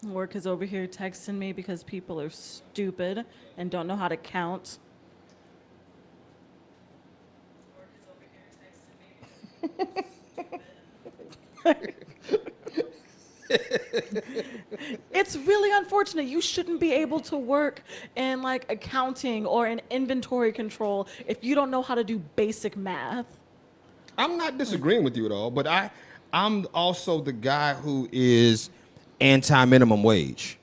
Work is over here texting me because people are stupid and don't know how to count. It's really unfortunate. You shouldn't be able to work in like accounting or in inventory control if you don't know how to do basic math. I'm not disagreeing with you at all, but I'm also the guy who is anti minimum wage,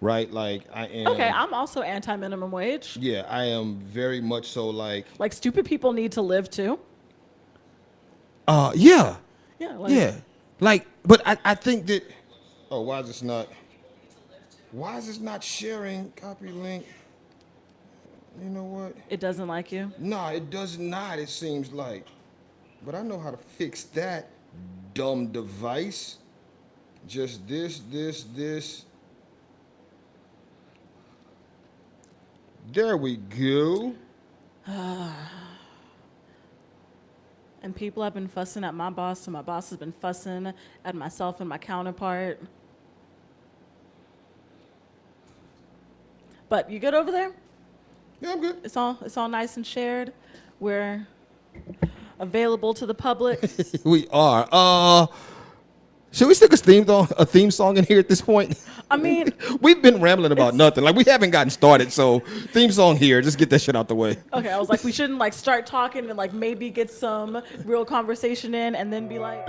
right? Like I Okay, am. I'm also anti minimum wage. Yeah, I am very much so like. Like stupid people need to live too. Yeah, Yeah, like yeah. Like, but I think that. Oh, why is this not? Why is this not sharing? Copy link. You know what? it doesn't like you. No, it does not. It seems like. But I know how to fix that dumb device. Just this. There we go. And people have been fussing at my boss, and my boss has been fussing at myself and my counterpart. But you good over there? Yeah, I'm good. It's all nice and shared. We're available to the public. We are. Should we stick a theme song in here at this point? I mean, We've been rambling about It's- nothing. Like we haven't gotten started. So theme song here. Just get that shit out the way. okay, I was like, we shouldn't like start talking and like maybe get some real conversation in and then be like,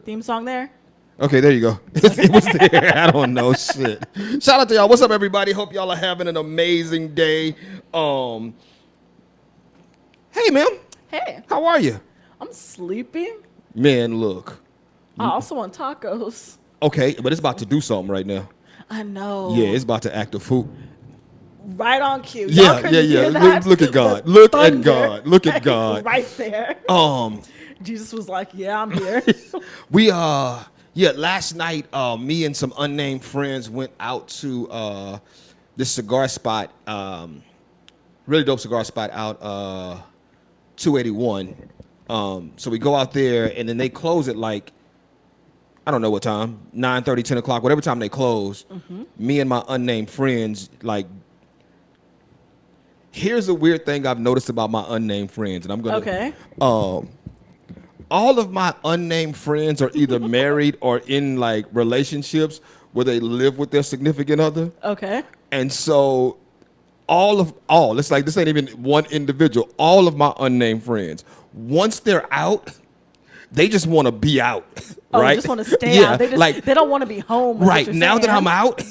theme song there. Okay, there you go. It was there. I don't know shit. Shout out to y'all. What's up, everybody? Hope y'all are having an amazing day. Hey, ma'am. Hey, How are you? I'm sleepy. Man, look. I also want tacos. Okay, but it's about to do something right now. I know. Yeah, it's about to act a fool. Right on cue. Yeah, Y'all couldn't yeah. hear Look, that? look at God. The Look at thunder. God. Look at God. Right there. Jesus was like, yeah, I'm here. We last night me and some unnamed friends went out to this cigar spot, really dope cigar spot out 281. So we go out there and then they close at like I don't know what time, 9:30, 10 o'clock, whatever time they close. Me and my unnamed friends, like, here's a weird thing I've noticed about my unnamed friends, and I'm gonna Okay. all of my unnamed friends are either married or in like relationships where they live with their significant other. Okay. And so it's like this ain't even one individual. All of my unnamed friends, once they're out, they just want to be out. Oh, right? they just want to stay out. They just they don't want to be home. is what Right you're now that saying. I'm out,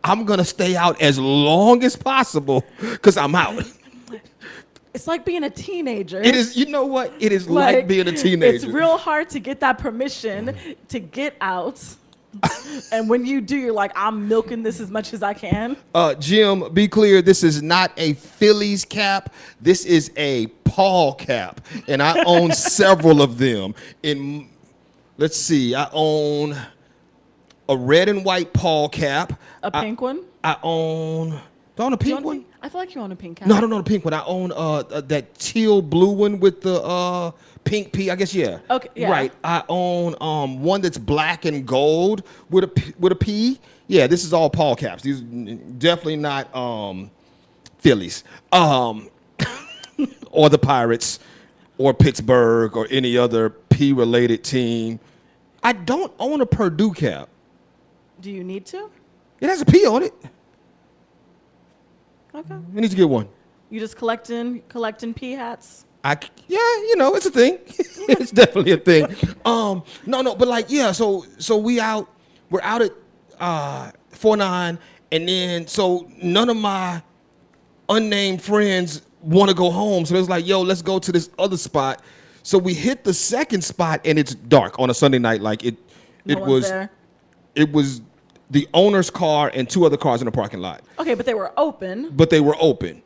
I'm gonna stay out as long as possible because I'm out. It's like being a teenager. It is, you know what? It is like being a teenager. It's real hard to get that permission to get out. And when you do, you're like, I'm milking this as much as I can. Jim, be clear, this is not a Phillies cap. This is a Paul cap. And I own several of them. Let's see, I own a red and white Paul cap. A pink one? I own, Do I own a Do you pink own one? pink? I feel like you own a pink cap. No, I don't own a pink one. I own that teal blue one with the pink P. I guess yeah. Okay, yeah. Right. I own one that's black and gold with a P. Yeah, this is all Paul caps. These definitely not Phillies or the Pirates or Pittsburgh or any other P related team. I don't own a Purdue cap. Do you need to? It has a P on it. Okay. I need to get one. You just collecting P hats? Yeah, you know, it's a thing. It's definitely a thing. No, but like, yeah, so we're out at 4-9, and then so none of my unnamed friends want to go home. So it was like, yo, let's go to this other spot. So we hit the second spot, and it's dark on a Sunday night. Like it One's there. It was the owner's car and 2 other cars in the parking lot. Okay, but they were open.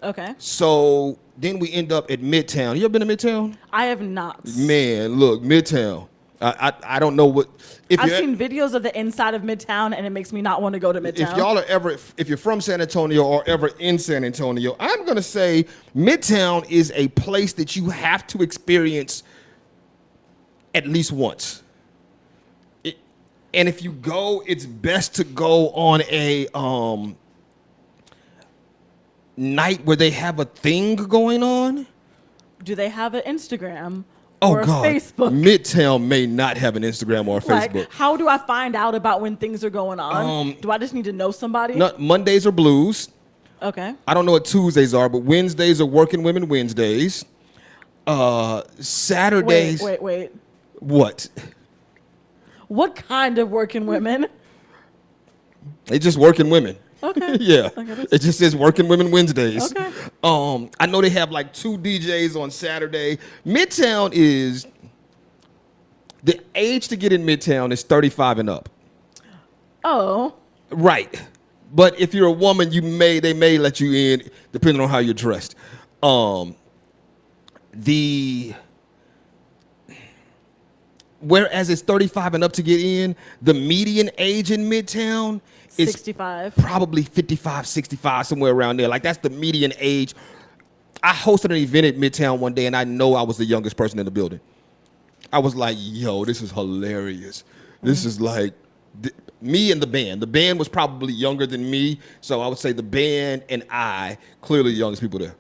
Okay. So then we end up at Midtown. You ever been to Midtown? I have not. Man, look, Midtown. I don't know what. I've seen videos of the inside of Midtown, and it makes me not want to go to Midtown. If y'all are if you're from San Antonio or ever in San Antonio, I'm gonna say Midtown is a place that you have to experience at least once. And if you go, it's best to go on a night where they have a thing going on. Do they have an Instagram? Oh, or God. Facebook? Midtown may not have an Instagram or a Facebook. Like, how do I find out about when things are going on? Do I just need to know somebody? No, Mondays are blues. Okay. I don't know what Tuesdays are, but Wednesdays are working women Wednesdays. Saturdays. Wait. What? What kind of working women? It's just working women. Okay. Yeah. It just says working women Wednesdays. Okay. I know they have like 2 DJs on Saturday. Midtown is the age to get in Midtown is 35 and up. Oh. Right. But if you're a woman, they may let you in depending on how you're dressed. Whereas it's 35 and up to get in, the median age in Midtown is 65. probably 55, 65, somewhere around there. Like, that's the median age. I hosted an event at Midtown one day, and I know I was the youngest person in the building. I was like, yo, this is hilarious. This is like me and the band. The band was probably younger than me, so I would say the band and I, clearly the youngest people there.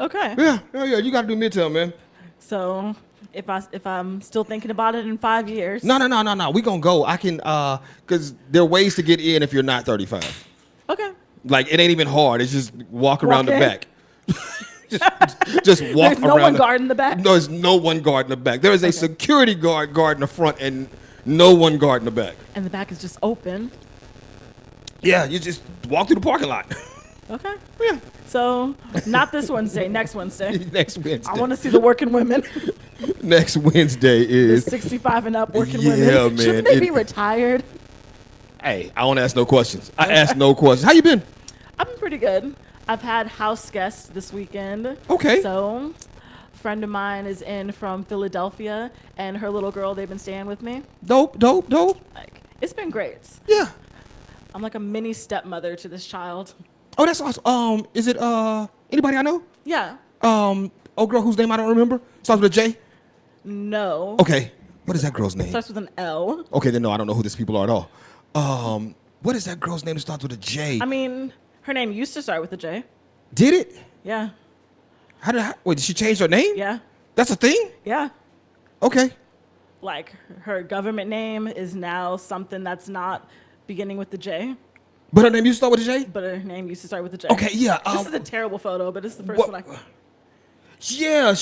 Okay. Yeah, you got to do Midtown, man. So if I'm still thinking about it in 5 years. No. We gonna go. I can, cause there are ways to get in if you're not 35. Okay. Like, it ain't even hard. It's just walk around the in. back. just walk There's around. no one guarding the back? No, there's no one guarding the back. There is a security guard guarding the front and no one guarding the back. And the back is just open. Yeah, you just walk through the parking lot. Okay. Yeah. So not this Wednesday, next Wednesday. Next Wednesday. I want to see the working women. Next Wednesday The is. 65 and up working Yeah, women. man. Shouldn't they be retired? Hey, I don't ask no questions. I ask no questions. How you been? I've been pretty good. I've had house guests this weekend. Okay. So a friend of mine is in from Philadelphia, and her little girl, they've been staying with me. Dope. Like, it's been great. Yeah. I'm like a mini stepmother to this child. Oh, that's awesome. Is it anybody I know? Yeah. Old girl whose name I don't remember. Starts with a J? No. Okay. What is that girl's name? Starts with an L. Okay, then no, I don't know who these people are at all. What is that girl's name that starts with a J? I mean, her name used to start with a J. Did it? Yeah. Wait, did she change her name? Yeah. That's a thing? Yeah. Okay. Like, her government name is now something that's not beginning with the J, But her name used to start with a J? but her name used to start with a J. Okay, yeah. This is a terrible photo, but it's the first what- one I... Yeah,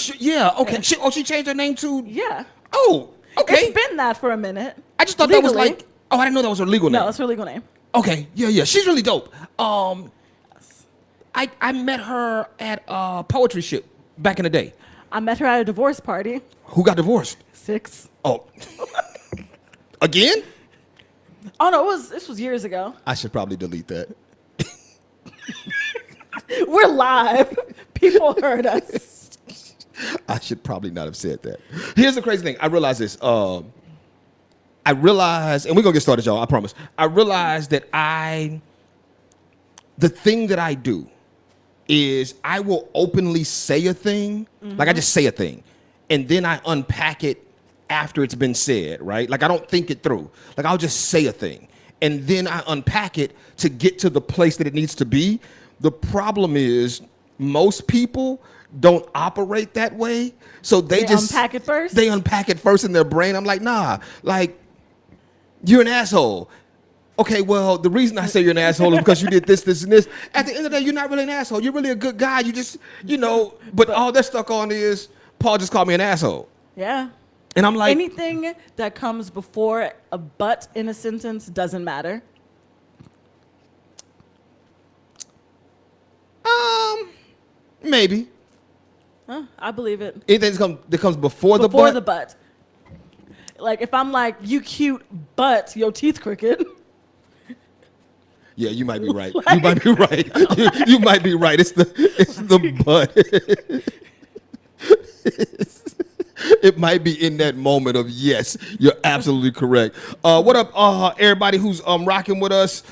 okay. She changed her name to... Yeah. Oh, okay. It's been that for a minute. I just thought that was Legally. like... Oh, I didn't know that was her legal name. No, that's her legal name. Okay, yeah. She's really dope. I met her at Poetry Ship back in the day. I met her at a divorce party. Who got divorced? 6. Oh. Again? Oh, no, this was years ago. I should probably delete that. We're live. People heard us. I should probably not have said that. Here's the crazy thing. I realized this. And we're going to get started, y'all, I promise. I realized that the thing that I do, is I will openly say a thing, like I just say a thing, and then I unpack it after it's been said, right? Like I don't think it through. Like I'll just say a thing, and then I unpack it to get to the place that it needs to be. The problem is most people don't operate that way, so they just unpack it first. They unpack it first in their brain. I'm like, nah, like you're an asshole. Okay, well, the reason I say you're an asshole is because you did this, this, and this. At the end of the day, you're not really an asshole. You're really a good guy. You just, but all they're stuck on is Paul just called me an asshole. Yeah. And I'm like, anything that comes before a but in a sentence doesn't matter. Maybe. I believe it. Anything that comes before the but? Before the but. Like if I'm like, you cute, but your teeth crooked. Yeah, you might be right. You might be right. You might be right. It's the but. It might be in that moment of yes, you're absolutely correct. What up, everybody who's rocking with us?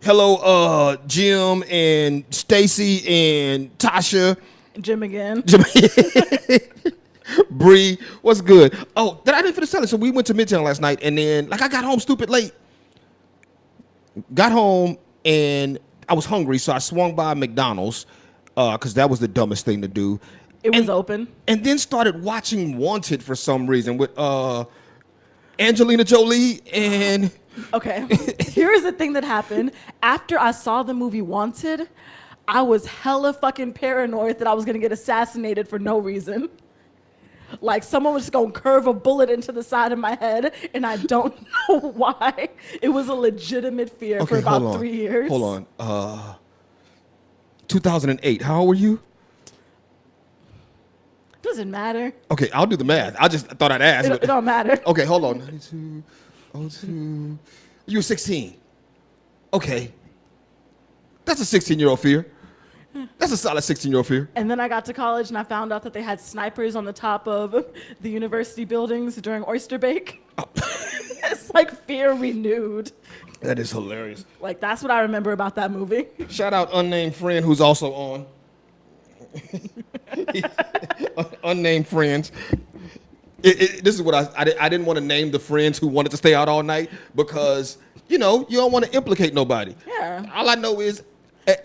Hello, Jim and Stacy and Tasha. Jim again. Bree, what's good? Oh, I didn't finish telling. So we went to Midtown last night, and then I got home stupid late. Got home and I was hungry, so I swung by McDonald's because that was the dumbest thing to do. It was open. And then started watching Wanted for some reason with Angelina Jolie and. Okay, here's the thing that happened. After I saw the movie Wanted, I was hella fucking paranoid that I was gonna get assassinated for no reason. Like someone was just gonna curve a bullet into the side of my head, and I don't know why. It was a legitimate fear for about 3 years. Hold on. 2008. How old were you? Doesn't matter. Okay, I'll do the math. I just thought I'd ask. It don't matter. Okay, hold on. 92, 02. You were 16. Okay. That's a 16-year-old fear. That's a solid 16-year-old fear. And then I got to college and I found out that they had snipers on the top of the university buildings during Oyster Bake. Oh. It's like fear renewed. That is hilarious. Like that's what I remember about that movie. Shout out unnamed friend who's also on. Unnamed friends. This is what I didn't want to name the friends who wanted to stay out all night because, you don't want to implicate nobody. Yeah. All I know is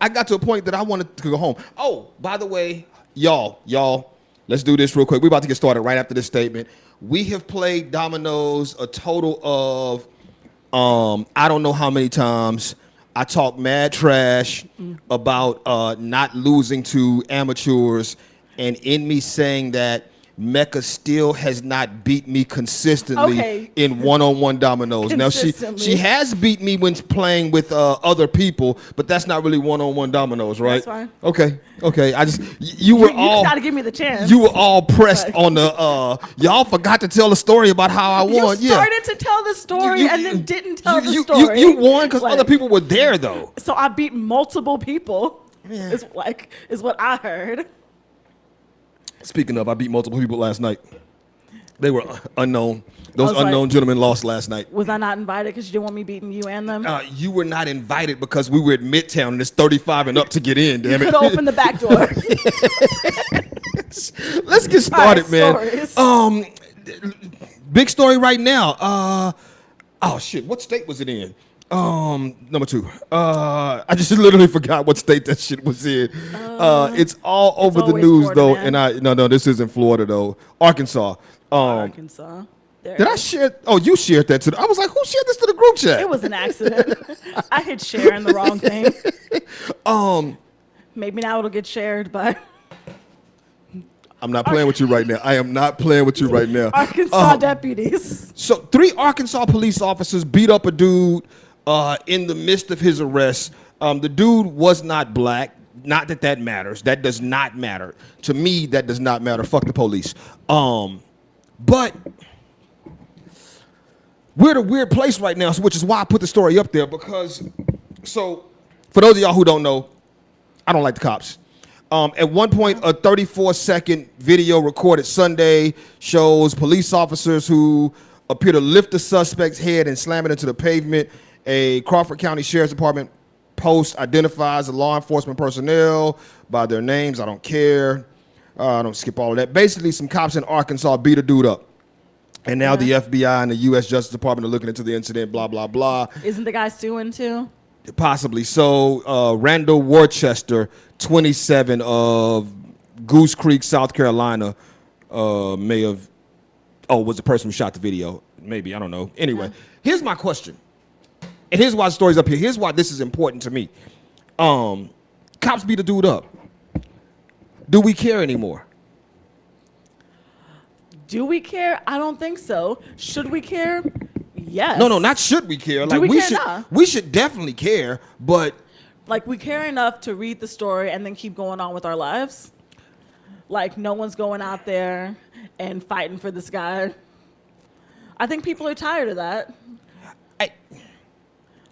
I got to a point that I wanted to go home. Oh, by the way, y'all, let's do this real quick. We're about to get started right after this statement. We have played dominoes a total of, I don't know how many times. I talk mad trash about not losing to amateurs, and in me saying that Mecca still has not beat me consistently in one-on-one dominoes. Now she has beat me when playing with other people, but that's not really one-on-one dominoes, right? That's fine. Okay. I just you were all just gotta give me the chance. You were all pressed on the y'all forgot to tell the story about how I won. You started to tell the story and then didn't tell the story. You won because other people were there though. So I beat multiple people. Yeah. Is what I heard. Speaking of, I beat multiple people last night. They were unknown. Those unknown gentlemen lost last night. Was I not invited because you didn't want me beating you and them? You were not invited because we were at Midtown and it's 35 and up to get in, damn it. You could have opened the back door. Let's get started, man. Stories. Big story right now. Oh, shit. What state was it in? Number 2. I just literally forgot what state that shit was in. It's all over the news Florida, though, man. and no, this isn't Florida though. Arkansas. Arkansas. Did I share? Oh, you shared that to I was like, who shared this to the group chat? It was an accident. I hit share in the wrong thing. Maybe now it'll get shared, but I'm not playing with you right now. I am not playing with you right now. Arkansas deputies. So 3 Arkansas police officers beat up a dude in the midst of his arrest. The dude was not black. Not that that matters. That does not matter. To me, that does not matter. Fuck the police. But we're at a weird place right now, which is why I put the story up there. Because, so, for those of y'all who don't know, I don't like the cops. At one point, a 34-second video recorded Sunday shows police officers who appear to lift the suspect's head and slam it into the pavement. A Crawford County Sheriff's Department post identifies the law enforcement personnel by their names. I don't care. I don't skip all of that. Basically, some cops in Arkansas beat a dude up. And now the FBI and the U.S. Justice Department are looking into the incident, blah, blah, blah. Isn't the guy suing too? Possibly. So Randall Worcester, 27, of Goose Creek, South Carolina, was the person who shot the video. Maybe, I don't know. Anyway, here's my question. And here's why the story's up here. Here's why this is important to me. Cops beat a dude up. Do we care anymore? Do we care? I don't think so. Should we care? Yes. No, not should we care. Do we care? Nah. We should definitely care, but like, we care enough to read the story and then keep going on with our lives. Like, no one's going out there and fighting for this guy. I think people are tired of that.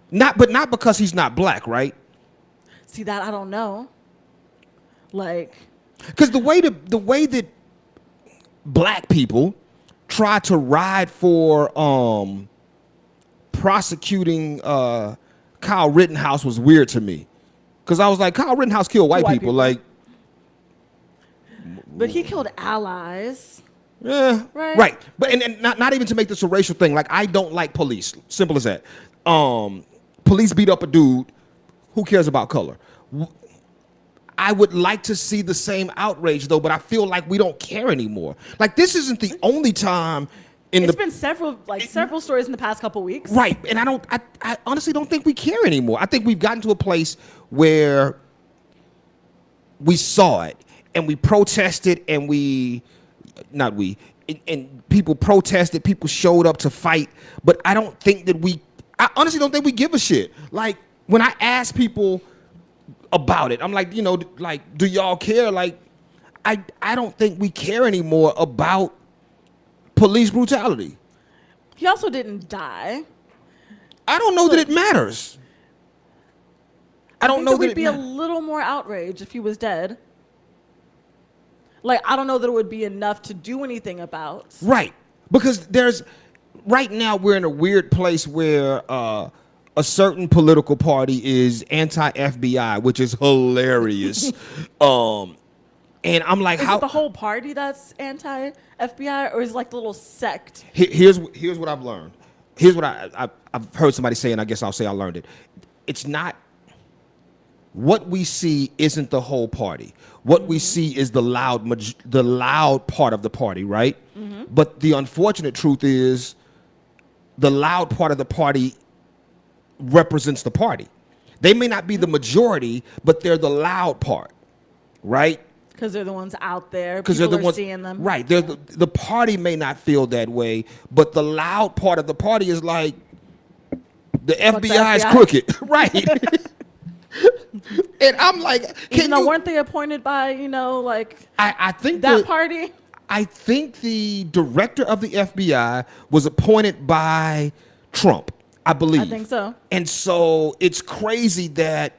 Not because he's not black, right? See, that I don't know. Like, because the way that black people try to ride for prosecuting Kyle Rittenhouse was weird to me. Because I was like, Kyle Rittenhouse killed white people. Like, but he killed allies. Yeah, right. But and not even to make this a racial thing. Like, I don't like police. Simple as that. Police beat up a dude. Who cares about color? I would like to see the same outrage, though, but I feel like we don't care anymore. Like, this isn't the only time it's been several stories in the past couple weeks. Right, and I honestly don't think we care anymore. I think we've gotten to a place where we saw it, and we protested, and and people protested, people showed up to fight, but I honestly don't think we give a shit. Like, when I ask people about it, I'm like, do y'all care? Like, I don't think we care anymore about police brutality. He also didn't die. I don't know that it matters. I don't know that we'd be a little more outraged if he was dead. Like, I don't know that it would be enough to do anything about. Right. Because right now we're in a weird place where a certain political party is anti-FBI, which is hilarious. And I'm like, is it the whole party that's anti-FBI, or is it like the little sect? Here's what I've learned. Here's what I've heard somebody say, and I guess I'll say I learned it. It's not what we see isn't the whole party. What we see is the loud part of the party, right? Mm-hmm. But the unfortunate truth is the loud part of the party represents the party. They may not be the majority, but they're the loud part, right? Because they're the ones out there. Because they're the ones seeing them. Right. They're the party may not feel that way, but the loud part of the party is like, the FBI is crooked. Right. And I'm like, weren't they appointed by, I think that party? I think the director of the FBI was appointed by Trump, I believe. I think so. And so it's crazy that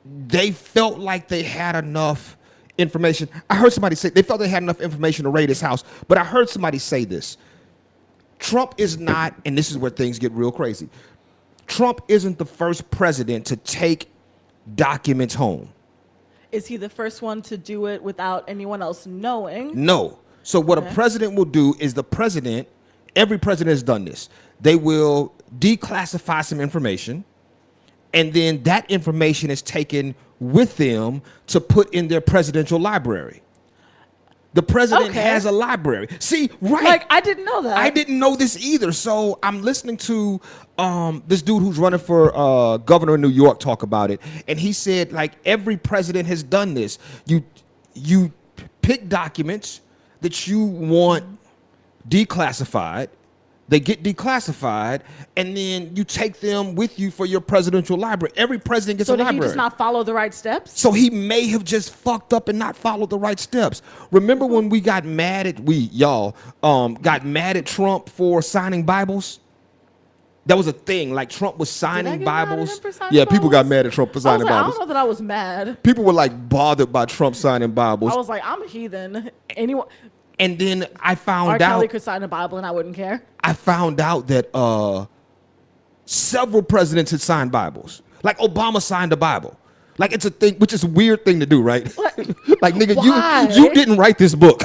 they felt like they had enough information. I heard somebody say they felt they had enough information to raid his house, but I heard somebody say this. Trump is not, and this is where things get real crazy, Trump isn't the first president to take documents home. Is he the first one to do it without anyone else knowing? No. So what a president will do is every president has done this. They will declassify some information, and then that information is taken with them to put in their presidential library. The president has a library. See, right. Like, I didn't know that. I didn't know this either. So I'm listening to this dude who's running for governor of New York talk about it. And he said, like, every president has done this. You pick documents that you want declassified. They get declassified, and then you take them with you for your presidential librray. Every president gets a library. So did he just not follow the right steps? So he may have just fucked up and not followed the right steps. Remember when we got mad at got mad at Trump for signing Bibles? That was a thing. Like, Trump was signing Bibles. People got mad at Trump for signing Bibles. I don't know that I was mad. People were like bothered by Trump signing Bibles. I was like, I'm a heathen. Anyone. And then I found out Kelly could sign a Bible and I wouldn't care. I found out that several presidents had signed Bibles. Like Obama signed the Bible. Like it's a thing, which is a weird thing to do, right? Like nigga, Why? you didn't write this book.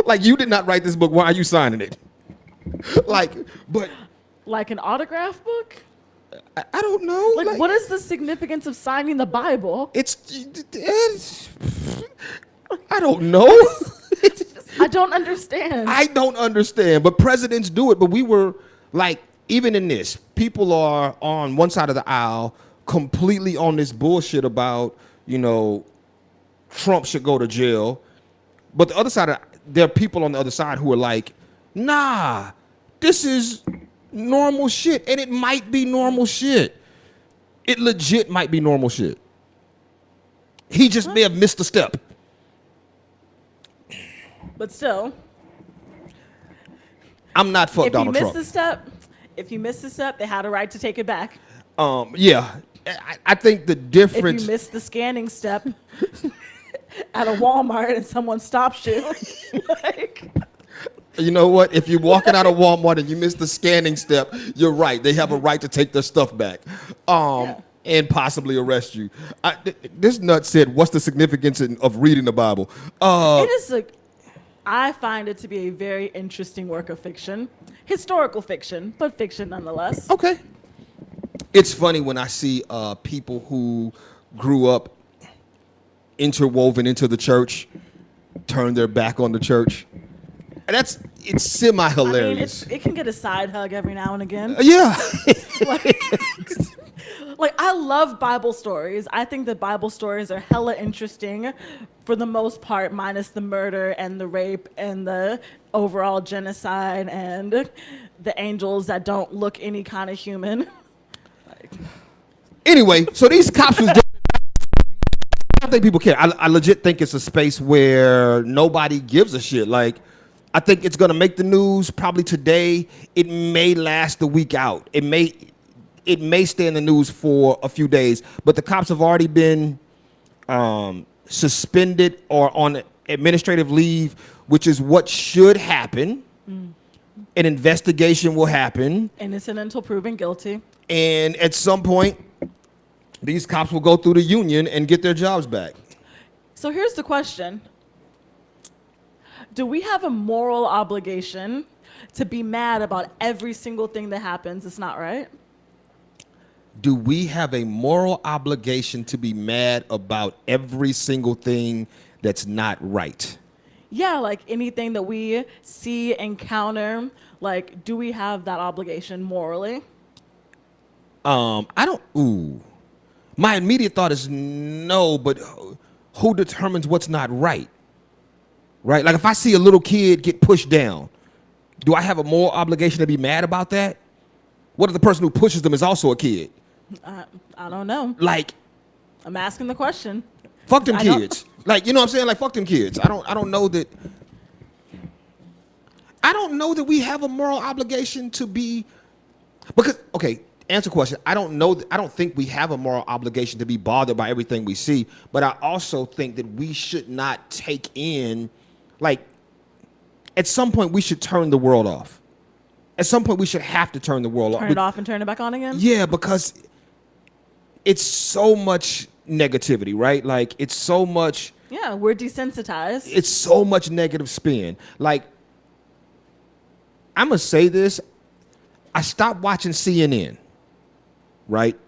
Like you did not write this book. Why are you signing it? Like, but Like an autograph book? I don't know. Like, what is the significance of signing the Bible? It's I don't know. I don't understand. I don't understand, but presidents do it. But we were like, even in this, people are on one side of the aisle completely on this bullshit about, Trump should go to jail. But the other side, there are people on the other side who are like, nah, this is normal shit. And it might be normal shit. It legit might be normal shit. He just may have missed a step. But still, I'm not for Donald Trump. If you missed the step, they had a right to take it back. Yeah. I think the difference. If you missed the scanning step at a Walmart and someone stops you, like, you know what? If you're walking out of Walmart and you miss the scanning step, you're right. They have a right to take their stuff back. And possibly arrest you. This nut said, "What's the significance of reading the Bible?" it is I find it to be a very interesting work of fiction, historical fiction, but fiction nonetheless. Okay. It's funny when I see people who grew up interwoven into the church turn their back on the church, and it's semi-hilarious. I mean, it can get a side hug every now and again. Yeah. Like, I love Bible stories. I think that Bible stories are hella interesting for the most part, minus the murder and the rape and the overall genocide and the angels that don't look any kind of human. Anyway, so these cops was. I don't think people care. I legit think it's a space where nobody gives a shit. Like, I think it's gonna make the news probably today. It may last the week out. It may stay in the news for a few days, but the cops have already been suspended or on administrative leave, which is what should happen. An investigation will happen. Innocent until proven guilty. And at some point, these cops will go through the union and get their jobs back. So here's the question. Do we have a moral obligation to be mad about every single thing that happens? It's not right. Do we have a moral obligation to be mad about every single thing that's not right? Yeah, like anything that we see, encounter, like, do we have that obligation morally? My immediate thought is no, but who determines what's not right? Right? Like if I see a little kid get pushed down, do I have a moral obligation to be mad about that? What if the person who pushes them is also a kid? I don't know. Like, I'm asking the question. fuck them kids. Like, you know what I'm saying? Like, fuck them kids. I don't know that we have a moral obligation to be, because, okay, answer question. I don't think we have a moral obligation to be bothered by everything we see, but I also think that we should not take in, like, at some point we should turn the world off. At some point we should have to turn the world off. Turn it off and turn it back on again? Yeah, because it's so much negativity, right? Like, it's so much. Yeah, we're desensitized. It's so much negative spin. Like, I'm going to say this. I stopped watching CNN, right?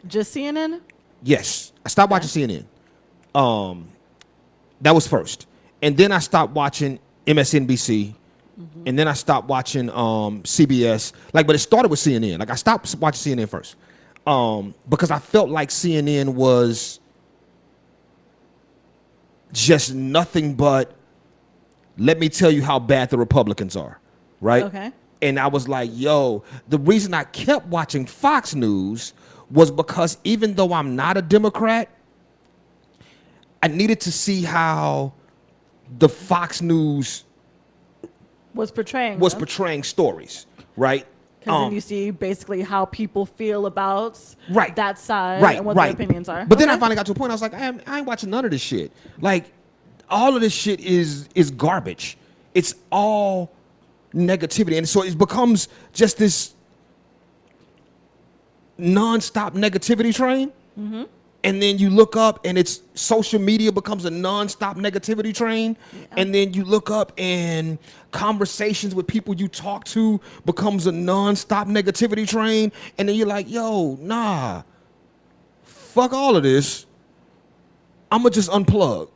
Just CNN? Yes. I stopped watching CNN. That was first. And then I stopped watching MSNBC. And then I stopped watching CBS. Like, but it started with CNN. Like, I stopped watching CNN first. Because I felt like CNN was just nothing but, let me tell you how bad the Republicans are, right? Okay. And I was like, yo, the reason I kept watching Fox News was because even though I'm not a Democrat, I needed to see how the Fox News was portraying stories, right? Because then you see basically how people feel about that side and what their opinions are. But then I finally got to a point, I was like, I ain't watching none of this shit. Like, all of this shit is garbage. It's all negativity. And so it becomes just this nonstop negativity train. Mm-hmm. And then you look up and it's social media becomes a nonstop negativity train. Yeah. And then you look up and conversations with people you talk to becomes a nonstop negativity train. And then you're like, yo, nah, fuck all of this. I'm going to just unplug.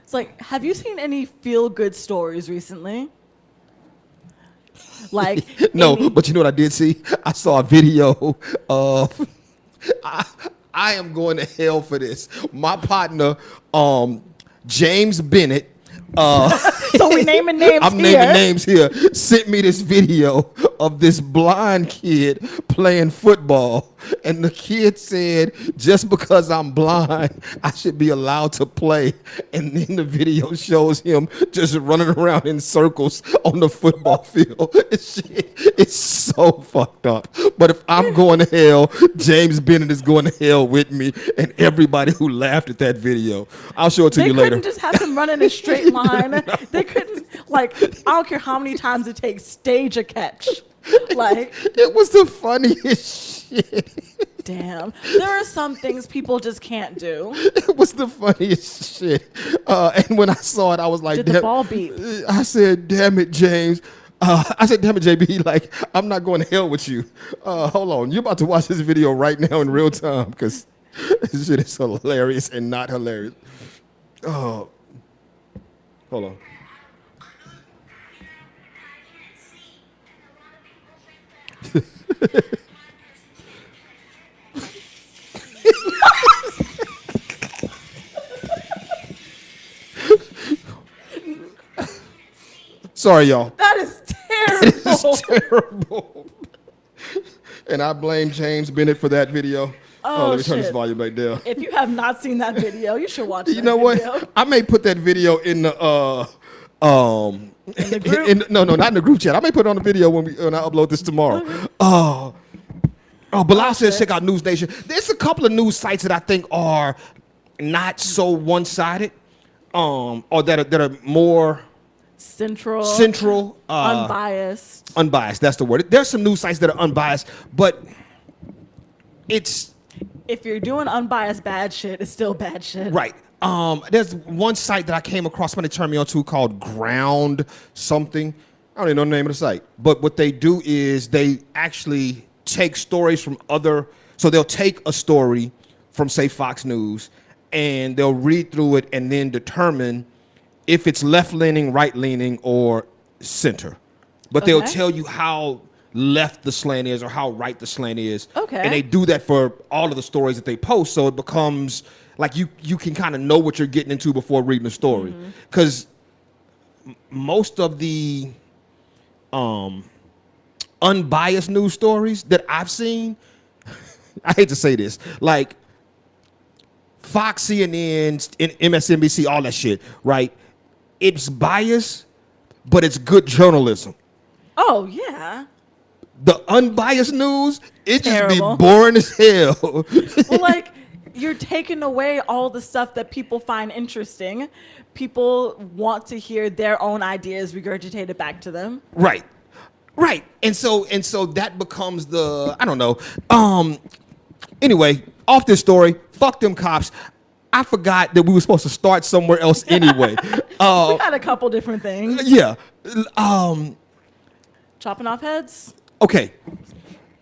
It's like, have you seen any feel-good stories recently? Like, no, but you know what I did see? I saw a video of... I am going to hell for this. My partner, James Bennett. So we naming names I'm here. naming names here. Sent me this video of this blind kid playing football. And the kid said, just because I'm blind, I should be allowed to play. And then the video shows him just running around in circles on the football field. It's so fucked up. But if I'm going to hell, James Bennett is going to hell with me and everybody who laughed at that video. I'll show it to you later. They couldn't just have him run in a straight line. No. They couldn't, like, I don't care how many times it takes, stage a catch. Like, it was the funniest shit. Damn. There are some things people just can't do. It was the funniest shit. And when I saw it, I was like, did the ball beep? I said, damn it, James. I said, damn it, JB, like, I'm not going to hell with you. Hold on. You're about to watch this video right now in real time because this shit is hilarious and not hilarious. Oh. Hold on. Sorry, y'all. That is terrible. That is terrible. And I blame James Bennett for that video. Oh, let me turn this volume back down. If you have not seen that video, you should watch it. You know what? I may put that video in the in the group? no, not in the group chat. I may put it on the video when I upload this tomorrow. Bilal says check out News Nation. There's a couple of news sites that I think are not so one-sided, or that are more central, unbiased. Unbiased. That's the word. There's some news sites that are unbiased, but it's if you're doing unbiased bad shit, it's still bad shit. Right. There's one site that I came across, somebody turned me on to called Ground something. I don't even know the name of the site. But what they do is they actually take stories from so they'll take a story from, say, Fox News, and they'll read through it and then determine if it's left-leaning, right-leaning, or center. But they'll tell you how left the slant is or how right the slant is. Okay. And they do that for all of the stories that they post, so it becomes like you can kind of know what you're getting into before reading the story. Because most of the unbiased news stories that I've seen, I hate to say this, like Fox, CNN, MSNBC, all that shit, right? It's biased, but it's good journalism. Oh, yeah. The unbiased news, it just be Terrible. boring as hell. Well, like, you're taking away all the stuff that people find interesting. People want to hear their own ideas regurgitated back to them. Right. And so that becomes the, I don't know. Anyway, off this story, fuck them cops. I forgot that we were supposed to start somewhere else anyway. We had a couple different things. Yeah. Chopping off heads? Okay.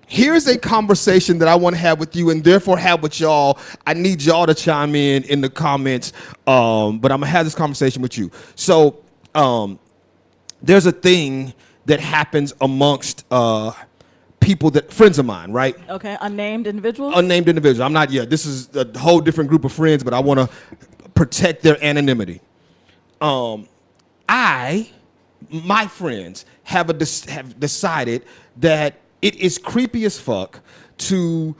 Here's a conversation that I want to have with you and therefore have with y'all. I need y'all to chime in the comments, but I'm going to have this conversation with you. So there's a thing that happens amongst people friends of mine, right? Okay, unnamed individuals? Unnamed individuals. I'm not yet. This is a whole different group of friends, but I want to protect their anonymity. My friends have decided that it is creepy as fuck to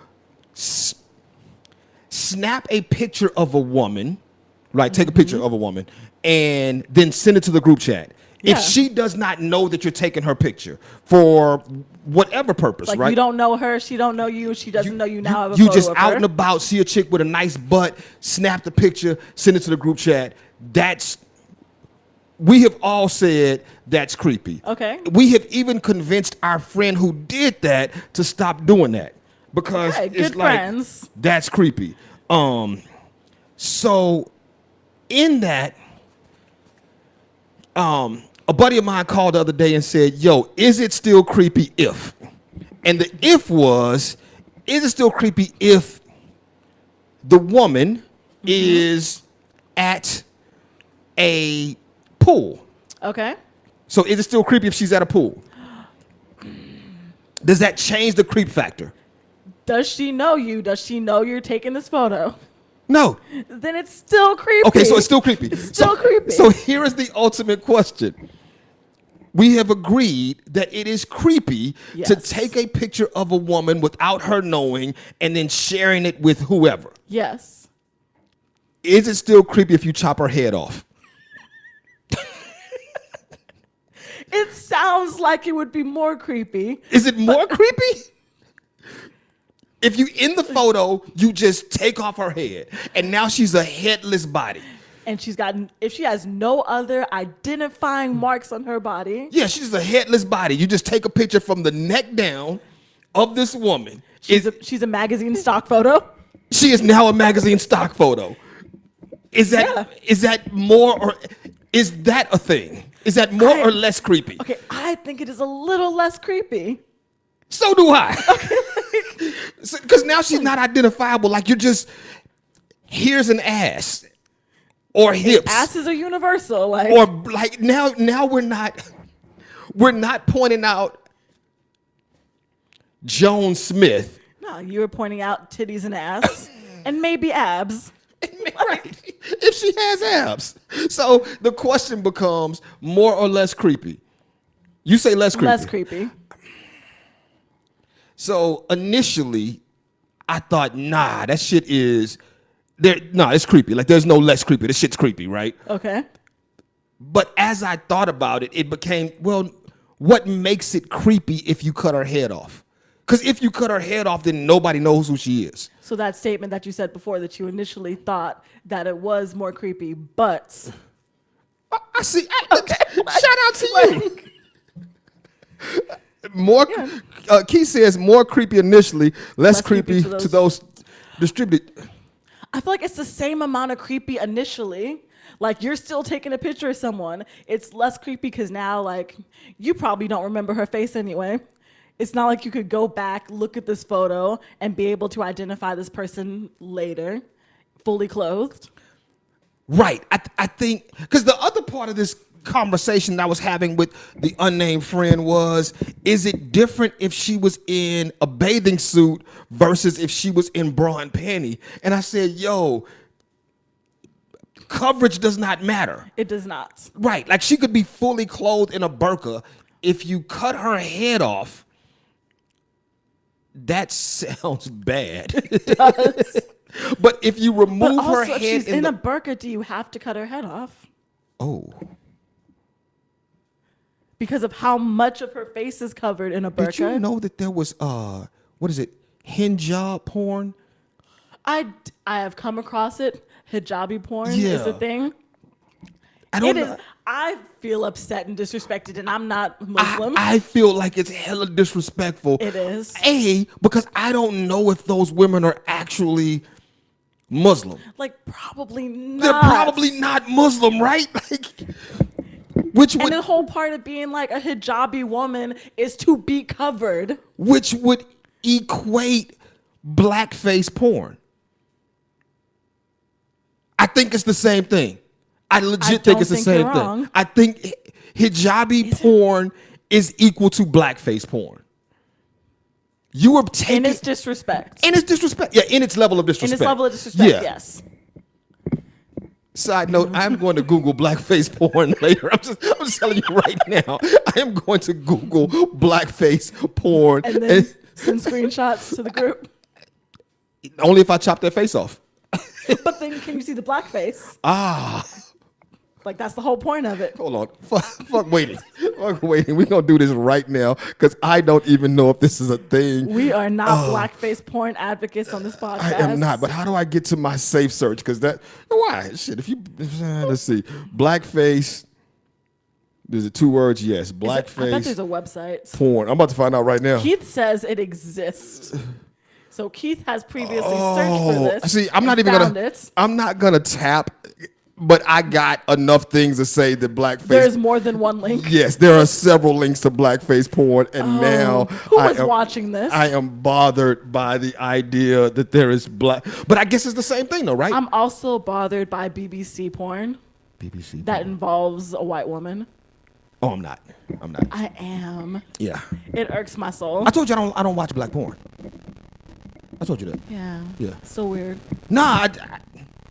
snap a picture of a woman, right? Take a picture of a woman and then send it to the group chat. Yeah. If she does not know that you're taking her picture for whatever purpose, like, right? You don't know her, she don't know you, she doesn't know you now. Have a you photo just of out her. and about, see a chick with a nice butt, snap the picture, send it to the group chat. We have all said that's creepy. Okay. We have even convinced our friend who did that to stop doing that because Okay, it's good like friends. that's creepy. So in that, a buddy of mine called the other day and said, "Yo, is it still creepy if?" And the if was, is it still creepy if the woman is at a pool? Okay. So is it still creepy if she's at a pool? Does that change the creep factor? Does she know you? Does she know you're taking this photo? No. Then it's still creepy. Okay, so it's still creepy. It's still creepy. So here is the ultimate question. We have agreed that it is creepy to Yes. take a picture of a woman without her knowing and then sharing it with whoever. Yes. Is it still creepy if you chop her head off? It sounds like it would be more creepy. Is it more creepy? If you, in the photo, you just take off her head and now she's a headless body. And if she has no other identifying marks on her body. Yeah, she's a headless body. You just take a picture from the neck down of this woman. She's a magazine stock photo. She is now a magazine stock photo. Is that more, or is that a thing? Is that more or less creepy? Okay, I think it is a little less creepy. So do I. Because now she's not identifiable. Like, you're just, here's an ass or hips. Asses are universal. Like, Or like now we're not pointing out Joan Smith. no, you were pointing out titties and ass and maybe abs. Right. If she has abs. So the question becomes more or less creepy. You say less creepy. Less creepy. So initially, I thought, nah, that shit is there. No, it's creepy. Like, there's no less creepy. This shit's creepy, right? Okay. But as I thought about it, it became, well, what makes it creepy if you cut her head off? Because if you cut her head off, then nobody knows who she is. So that statement that you said before, that you initially thought that it was more creepy, but I see. Shout out to you. More. Keith says more creepy initially, less creepy to those distributed. I feel like it's the same amount of creepy initially. Like, you're still taking a picture of someone. It's less creepy because now, like, you probably don't remember her face anyway. It's not like you could go back, look at this photo, and be able to identify this person later, fully clothed. Right. I think, because the other part of this conversation I was having with the unnamed friend was, is it different if she was in a bathing suit versus if she was in bra and panty? And I said, yo, coverage does not matter. It does not. Right. Like, she could be fully clothed in a burqa. If you cut her head off, that sounds bad. It does. But if you remove her if head she's in a burqa, do you have to cut her head off? Oh. Because of how much of her face is covered in a burqa. Did you know that there was what is it? Hijab porn? I have come across it. Hijabi porn is Yeah. a thing. I don't know. I feel upset and disrespected, and I'm not Muslim. I feel like it's hella disrespectful. It is. Because I don't know if those women are actually Muslim. Like, probably not. They're probably not Muslim, right? Like, And the whole part of being like a hijabi woman is to be covered. which would equate blackface porn. I think it's the same thing. I legit think it's the same thing. I think hijabi porn is equal to blackface porn. You were taking... And it's disrespect. And it's disrespect. Yeah, in its level of disrespect. In its level of disrespect, Yeah. yes. Side note, I'm going to Google blackface porn later. I'm just telling you right now. I am going to Google blackface porn. And then send screenshots to the group. Only if I chop their face off. But then can you see the blackface? Ah. Like, that's the whole point of it. Hold on. Fuck waiting. Fuck waiting. We're going to do this right now because I don't even know if this is a thing. We are not blackface porn advocates on this podcast. I am not. But how do I get to my safe search? Because why? Shit, let's see. Blackface. There's 2 words? Yes. Blackface. I bet there's a website. Porn. I'm about to find out right now. Keith says it exists. So Keith has previously searched for this. See, I'm not and even found gonna. it. I'm not gonna tap, but I got enough things to say that blackface. There's more than one link. Yes, there are several links to blackface porn, and now Who was watching this? I am bothered by the idea that there is black. But I guess it's the same thing, though, right? I'm also bothered by BBC porn BBC. that involves a white woman. Oh, I'm not. I am. Yeah. It irks my soul. I told you I don't watch black porn. I told you that. Yeah. Yeah. So weird. Nah,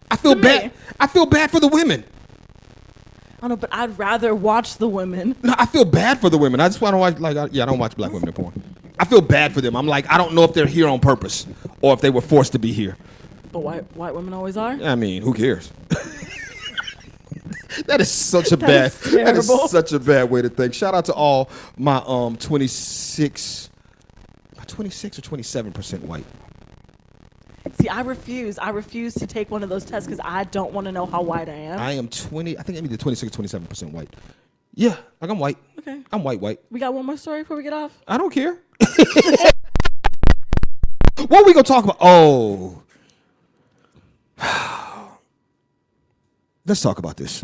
I feel To bad. me. I feel bad for the women. I don't know, but I'd rather watch the women. No, I feel bad for the women. I just want to watch I don't watch black women in porn. I feel bad for them. I'm like, I don't know if they're here on purpose or if they were forced to be here. But white women always are. I mean, who cares? That is such a That is that is terrible. such a bad way to think. Shout out to all my 26 or 27% white. See, I refuse. I refuse to take one of those tests because I don't want to know how white I am. I am 20. I think I'm either 26 or 27% white. Yeah, like I'm white. Okay. I'm white. We got one more story before we get off. I don't care. What we gonna talk about? Oh, let's talk about this.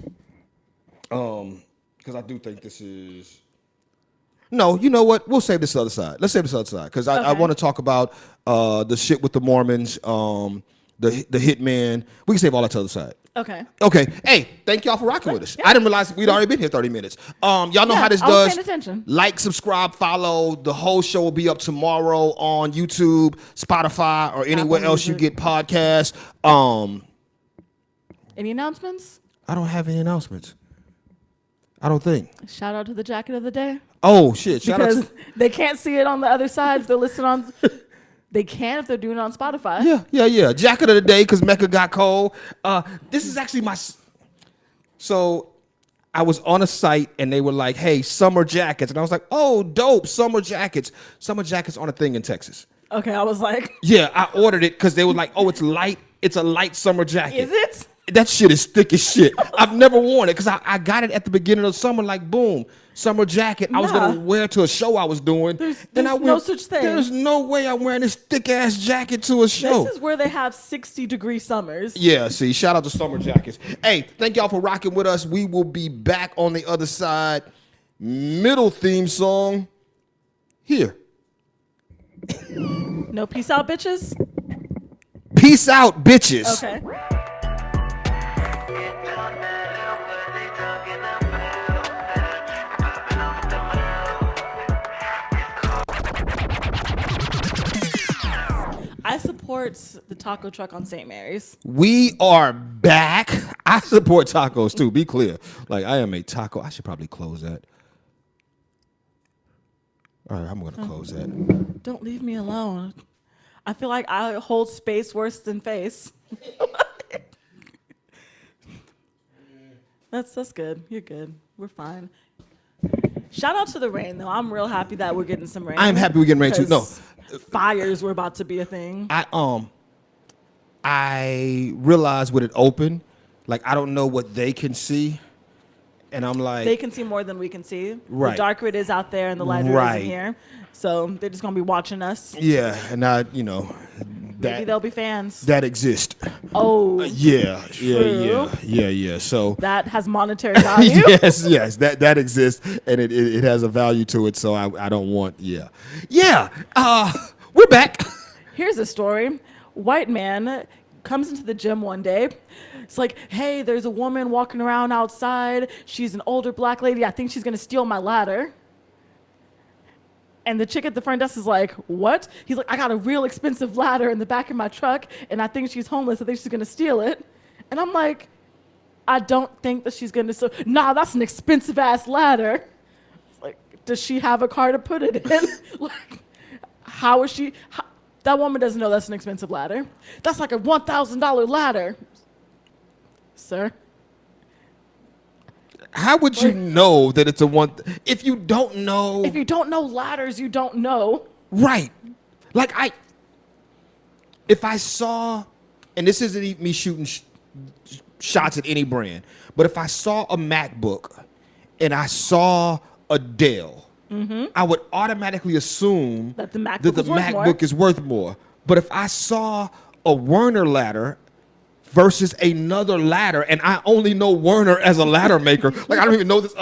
Because I do think this is. No, you know what? We'll save this other side. Let's save this other side because I Okay. want to talk about the shit with the Mormons, the hitman. We can save all that to the other side. Okay. Okay. Hey, thank y'all for rocking with us. Yeah. I didn't realize we'd already been here 30 minutes. Y'all know Yeah, how this I was does. paying attention. Like, subscribe, follow. The whole show will be up tomorrow on YouTube, Spotify, or anywhere Apple else you Music. get podcasts. Any announcements? I don't have any announcements. I don't think. Shout out to the jacket of the day. Oh shit! Shout out Because to, they can't see it on the other side if they're listening on. They can if they're doing it on Spotify. yeah. Jacket of the day because Mecca got cold. This is actually So I was on a site and they were like, "Hey, summer jackets," and I was like, "Oh, dope, summer jackets." Summer jackets aren't a thing in Texas. Okay, I was like, Yeah, I ordered it because they were like, "Oh, it's light. It's a light summer jacket." is it? That shit is thick as shit. I've never worn it because I got it at the beginning of summer, like boom, summer jacket. I was gonna Nah. wear it to a show I was doing. There's I no such thing. There's no way I'm wearing this thick ass jacket to a show. This is where they have 60-degree summers. Yeah, see, shout out to summer jackets. Hey, thank y'all for rocking with us. We will be back on the other side. Middle theme song here. No peace out, bitches. Peace out, bitches. Okay. I support the taco truck on St. Mary's. We are back. I support tacos too. Be clear. Like I am a taco. I should probably close that. All right, I'm gonna close that. Don't leave me alone. I feel like I hold space worse than face. That's good. You're good. We're fine. Shout out to the rain though. I'm real happy that we're getting some rain. I am happy we're getting rain too. No, 'Cause fires were about to be a thing. I realized when it opened, like I don't know what they can see, and I'm like, They can see more than we can see. Right. The darker it is out there and the lighter it Right. is in here. So they're just gonna be watching us. yeah, and I, Maybe they'll be fans. that exists. Oh, Yeah. True. So that has monetary value. yes, that exists, and it has a value to it. So I don't want, yeah. We're back. Here's a story. White man comes into the gym one day. It's like, hey, there's a woman walking around outside. She's an older black lady. I think she's gonna steal my ladder. And the chick at the front desk is like, what? He's like, I got a real expensive ladder in the back of my truck, and I think she's homeless. I think she's gonna steal it. And I'm like, I don't think that she's gonna steal. Nah, that's an expensive ass ladder. It's like, does she have a car to put it in? Like, how is she? That woman doesn't know that's an expensive ladder. That's like a $1,000 ladder, sir. How would you know that it's a one? If you don't know, If you don't know ladders, you don't know. right? Like if I saw, and this isn't me shooting shots at any brand, but if I saw a MacBook and I saw a Dell, I would automatically assume That the MacBook that the is worth more. MacBook is worth more. But if I saw a Werner ladder versus another ladder, and I only know Werner as a ladder maker, like I don't even know this,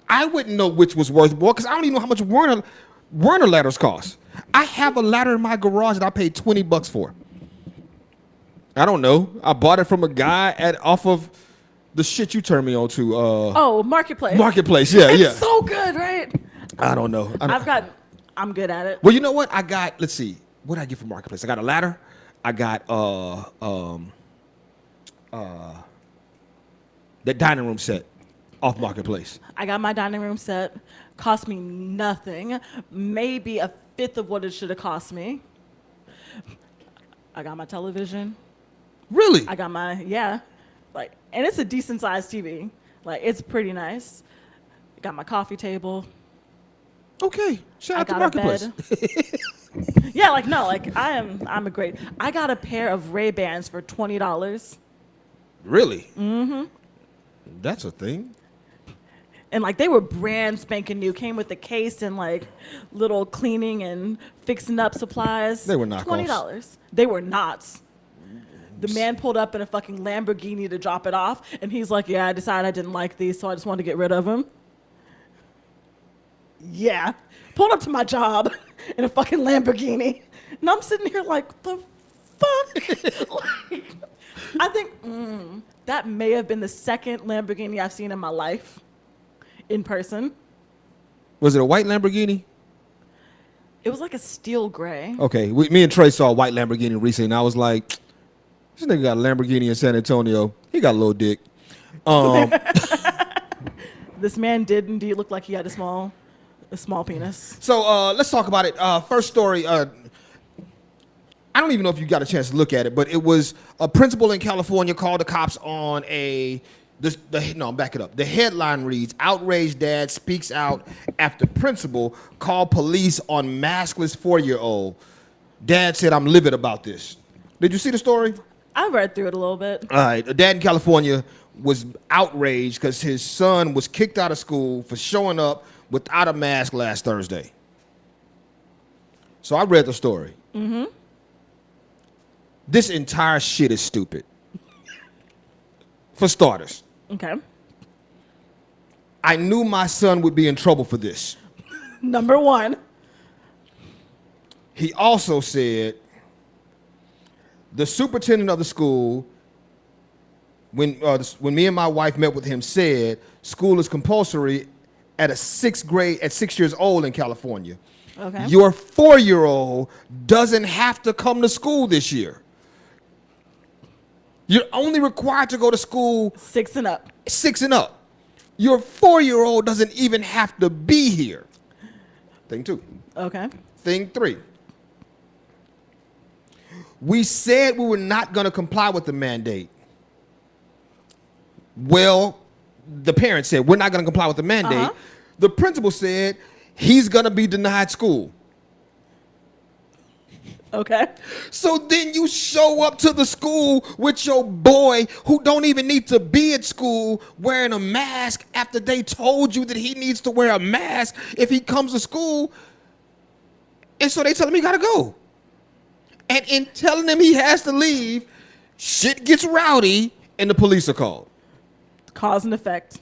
I wouldn't know which was worth more because I don't even know how much Werner ladders cost. I have a ladder in my garage that I paid $20 for. I don't know. I bought it from a guy off of the shit you turned me on to. Marketplace. Marketplace, yeah, it's yeah. so good, right? I don't know. I'm good at it. Well, you know what? Let's see. What did I get from Marketplace? I got a ladder. I got the dining room set off Marketplace. I got my dining room set. Cost me nothing. Maybe a fifth of what it should have cost me. I got my television. Really? I got and it's a decent sized TV. Like, it's pretty nice. Got my coffee table. Okay. Shout out to I got Marketplace. a bed. Yeah, I'm a great. I got a pair of Ray-Bans for $20. Really? Mm-hmm. That's a thing. And like, they were brand spanking new. Came with the case and like little cleaning and fixing up supplies. They were knockoffs. $20. They were not. The man pulled up in a fucking Lamborghini to drop it off, and he's like, "Yeah, I decided I didn't like these, so I just wanted to get rid of them." Yeah, pulled up to my job in a fucking Lamborghini, and I'm sitting here like, "The fuck?" Like, I think that may have been the second Lamborghini I've seen in my life, in person. Was it a white Lamborghini? It was like a steel gray. Okay, me and Trey saw a white Lamborghini recently, and I was like, this nigga got a Lamborghini in San Antonio. He got a little dick. This man did indeed look like he had a small penis. So let's talk about it. First story. I don't even know if you got a chance to look at it, but it was a principal in California called the cops on I'm backing up. The headline reads, "Outraged dad speaks out after principal called police on maskless 4-year-old. Dad said, I'm livid about this." Did you see the story? I read through it a little bit. All right. A dad in California was outraged because his son was kicked out of school for showing up without a mask last Thursday. So I read the story. Mm-hmm. This entire shit is stupid. For starters. Okay. I knew my son would be in trouble for this. Number one. He also said the superintendent of the school, when me and my wife met with him, said school is compulsory at 6 years old in California. Okay. Your 4-year-old doesn't have to come to school this year. You're only required to go to school 6 and up. 6 and up. Your 4-year-old doesn't even have to be here. Thing 2. Okay. Thing 3. We said we were not going to comply with the mandate. Well, the parents said we're not going to comply with the mandate. Uh-huh. The principal said he's going to be denied school. Okay. So then you show up to the school with your boy who don't even need to be at school wearing a mask after they told you that he needs to wear a mask if he comes to school. And so they tell him he got to go. And in telling him he has to leave, shit gets rowdy and the police are called. Cause and effect.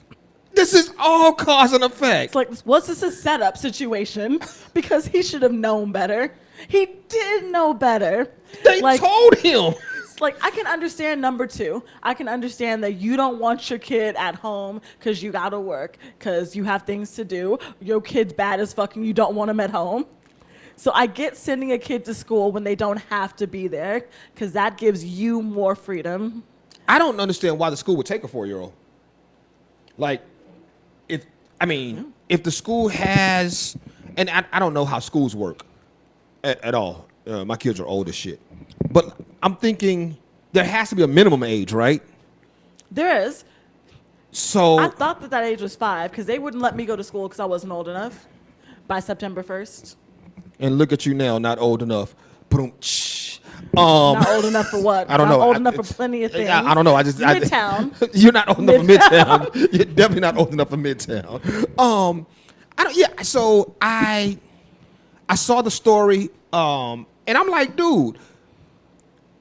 This is all cause and effect. It's like, was this a setup situation? Because he should have known better. He did know better. They told him. It's like, I can understand number 2. I can understand that you don't want your kid at home because you got to work, because you have things to do. Your kid's bad as fuck and you don't want him at home. So I get sending a kid to school when they don't have to be there, because that gives you more freedom. I don't understand why the school would take a 4-year-old. Like, if the school has, and I don't know how schools work at all. My kids are old as shit. But I'm thinking there has to be a minimum age, right? There is. So I thought that age was 5, because they wouldn't let me go to school because I wasn't old enough by September 1st. And look at you now, not old enough. Not old enough for what? I don't know. Not old enough for plenty of things. I don't know. Midtown. You're not old enough for Midtown. You're definitely not old enough for Midtown. So I saw the story. And I'm like, dude,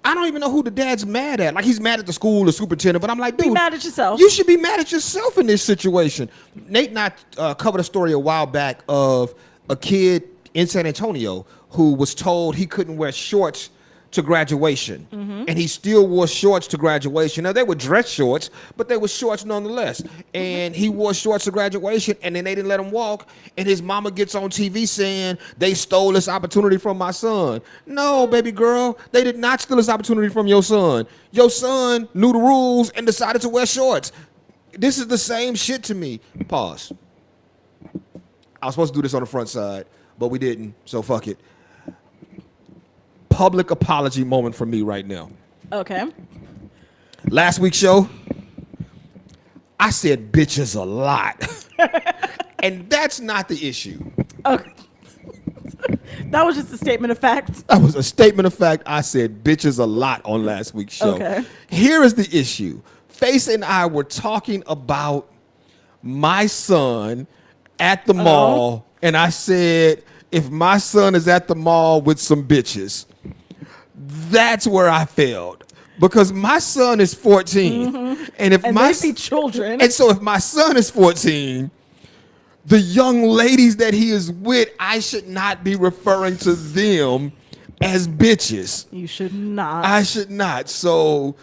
I don't even know who the dad's mad at. Like, he's mad at the school, the superintendent, but I'm like, dude. Be mad at yourself. You should be mad at yourself in this situation. Nate and I covered a story a while back of a kid in San Antonio who was told he couldn't wear shorts to graduation. And he still wore shorts to graduation. Now, they were dress shorts, but they were shorts nonetheless. And he wore shorts to graduation, and then they didn't let him walk. And his mama gets on TV saying, they stole this opportunity from my son. No, baby girl, they did not steal this opportunity from your son. Your son knew the rules and decided to wear shorts. This is the same shit to me. Pause. I was supposed to do this on the front side, but we didn't, so fuck it. Public apology moment for me right now. Okay. Last week's show, I said bitches a lot. And that's not the issue. Okay. That was just a statement of fact. That was a statement of fact. I said bitches a lot on last week's show. Okay. Here is the issue. Face and I were talking about my son at the mall, and I said, if my son is at the mall with some bitches, that's where I failed. Because my son is 14. And if And my they be children. And so if my son is 14, the young ladies that he is with, I should not be referring to them as bitches. You should not. I should not. So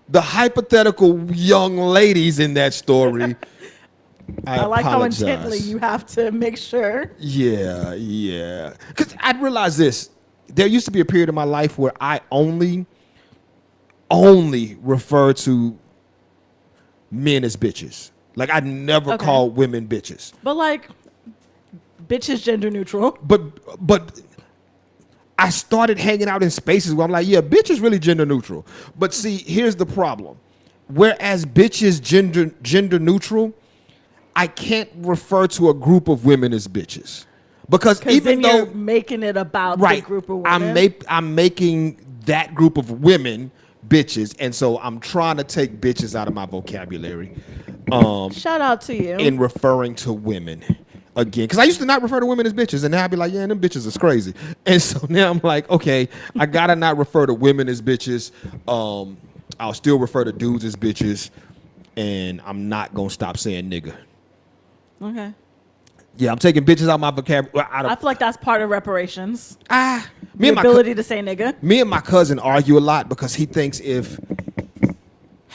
the hypothetical young ladies in that story, I like how apologize. intently you have to make sure. Yeah. Because I realized this. There used to be a period in my life where I only refer to men as bitches. Like, I never called women bitches. But like, bitch is gender neutral. But I started hanging out in spaces where I'm like, yeah, bitch is really gender neutral. But see, here's the problem. Whereas bitch is gender neutral, I can't refer to a group of women as bitches. Because even then though you're making it about the group of women. I'm making that group of women bitches, and so I'm trying to take bitches out of my vocabulary. Shout out to you. In referring to women again, because I used to not refer to women as bitches, and now I'd be like, yeah, them bitches is crazy. And so now I'm like, okay, I gotta not refer to women as bitches. I'll still refer to dudes as bitches, and I'm not gonna stop saying nigga. Okay. Yeah, I'm taking bitches out of my vocabulary. I feel like that's part of reparations. The The ability to say nigga. Me and my cousin argue a lot because he thinks he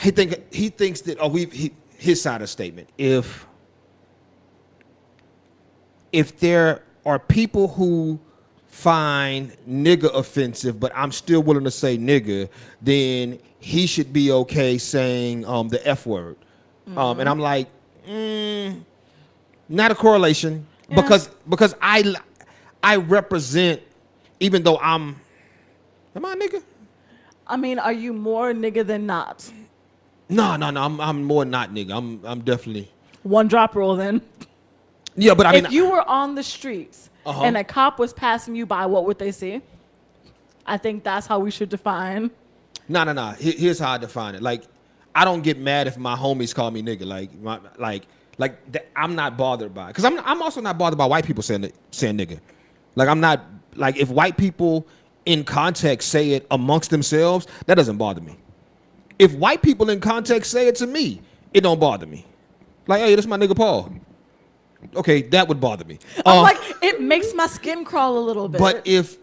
thinks that his side of the statement. If there are people who find nigga offensive, but I'm still willing to say nigga, then he should be okay saying the F word. And I'm like, not a correlation, because I represent, even though am I a nigga? I mean, are you more nigga than not? No, I'm more not nigga. I'm definitely One drop rule then. Yeah, but I mean, if you were on the streets and a cop was passing you by, what would they see? I think that's how we should define. No. Here's how I define it. Like, I don't get mad if my homies call me nigga. I'm not bothered by it. Because I'm also not bothered by white people saying nigga. Like, I'm not, like, if white people in context say it amongst themselves, that doesn't bother me. If white people in context say it to me, it don't bother me. Like, hey, this is my nigga Paul. Okay, that would bother me. I'm like, it makes my skin crawl a little bit. But if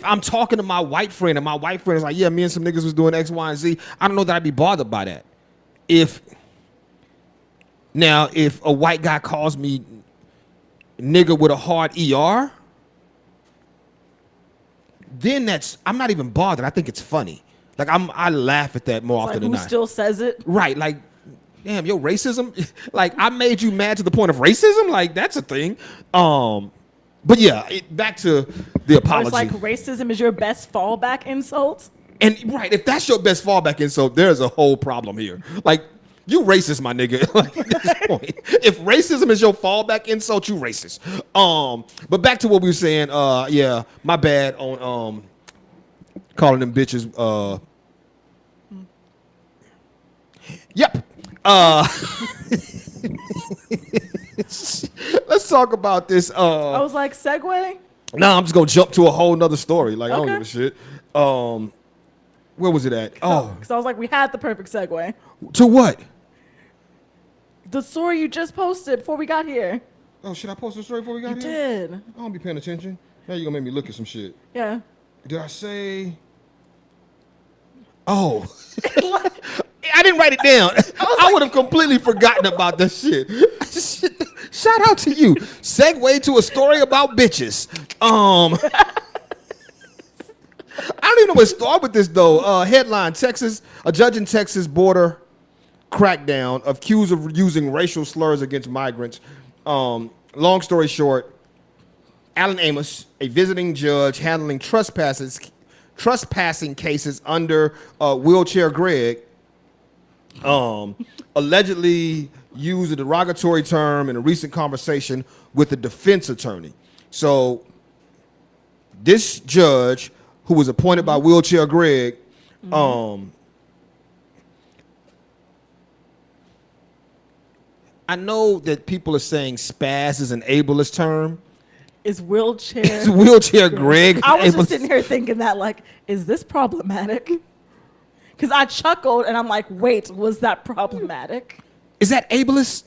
I'm talking to my white friend and my white friend is like, yeah, me and some niggas was doing X, Y, and Z, I don't know that I'd be bothered by that. If a white guy calls me nigga with a hard ER, then I'm not even bothered. I think it's funny. Like, I laugh at that more often than who not. still says it? Right, like, damn, yo, racism? Like, I made you mad to the point of racism? Like, that's a thing. But yeah, back to the apology. It's like racism is your best fallback insult. And right, if that's your best fallback insult, there's a whole problem here. Like, you racist, my nigga. Like, at this point, if racism is your fallback insult, you racist. But back to what we were saying. Yeah, my bad on calling them bitches. Yep. Let's talk about this. I was like, segue? Now I'm just gonna jump to a whole nother story. Like I don't Okay. give a shit. Where was it at? Oh, Because I was like, we had the perfect segue. to what? The story you just posted before we got here. Oh, should I post a story before we got You here? did. I don't be paying attention. Now you're gonna make me look at some shit. Yeah. Did I say? Oh, I didn't write it down. I would have completely forgotten about that shit. Shout out to you. Segue to a story about bitches. I don't even know where to start with this though. Headline: Texas, a judge in Texas border crackdown accused of using racial slurs against migrants. Long story short, Alan Amos, a visiting judge handling trespassing cases under Wheelchair Greg, allegedly used a derogatory term in a recent conversation with a defense attorney. So this judge, who was appointed by Wheelchair Greg, I know that people are saying spaz is an ableist term. Is wheelchair. Is Wheelchair Greg? I was ableist? just sitting here thinking that, like, is this problematic? Because I chuckled and I'm like, wait, was that problematic? Is that ableist?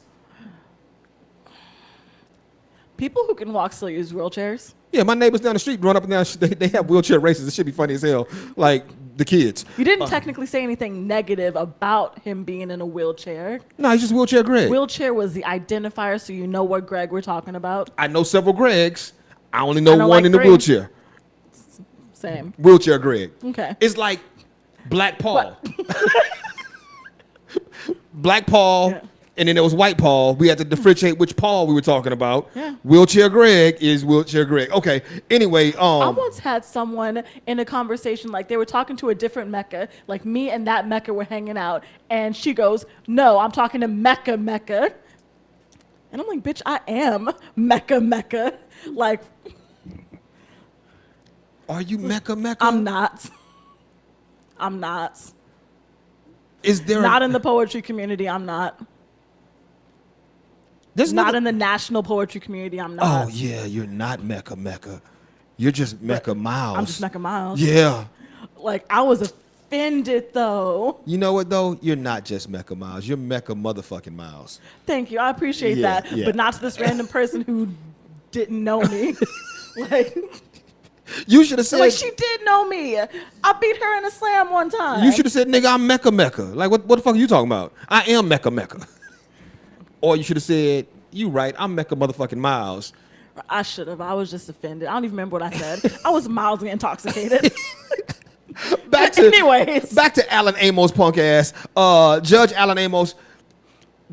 People who can walk still use wheelchairs. Yeah, my neighbors down the street run up and down. They have wheelchair races. It should be funny as hell. Like the kids. You didn't technically say anything negative about him being in a wheelchair. No, he's just Wheelchair Greg. Wheelchair was the identifier, so you know what Greg we're talking about. I know several Gregs. I only know one like in the 3. wheelchair. Same. Wheelchair Greg. Okay. It's like Black Paul. Black Paul, Yeah. and then there was White Paul. We had to differentiate which Paul we were talking about. Yeah. Wheelchair Greg is Wheelchair Greg. Okay. Anyway, I once had someone in a conversation, like they were talking to a different Mecca, like me and that Mecca were hanging out, and she goes, "No, I'm talking to Mecca. And I'm like, bitch, I am Mecca. Like, are you Mecca? I'm not. Is there Not in the poetry community, I'm not. There's Not in the national poetry community, I'm not. Oh yeah, you're not Mecca. You're just Mecca Miles. I'm just Mecca Miles. Yeah. Like, I was offended, though. You know what though? You're not just Mecca Miles. You're Mecca motherfucking Miles. Thank you. I appreciate Yeah, that. yeah. But not to this random person who didn't know me. like, You should have said. like, she did know me. I beat her in a slam one time. You should have said, "Nigga, I'm Mecca." Like, what the fuck are you talking about? I am Mecca. Or you should have said, "You right? I'm Mecca motherfucking Miles." I should have. I was just offended. I don't even remember what I said. I was mildly intoxicated. Back to Alan Amos punk ass. Judge Alan Amos.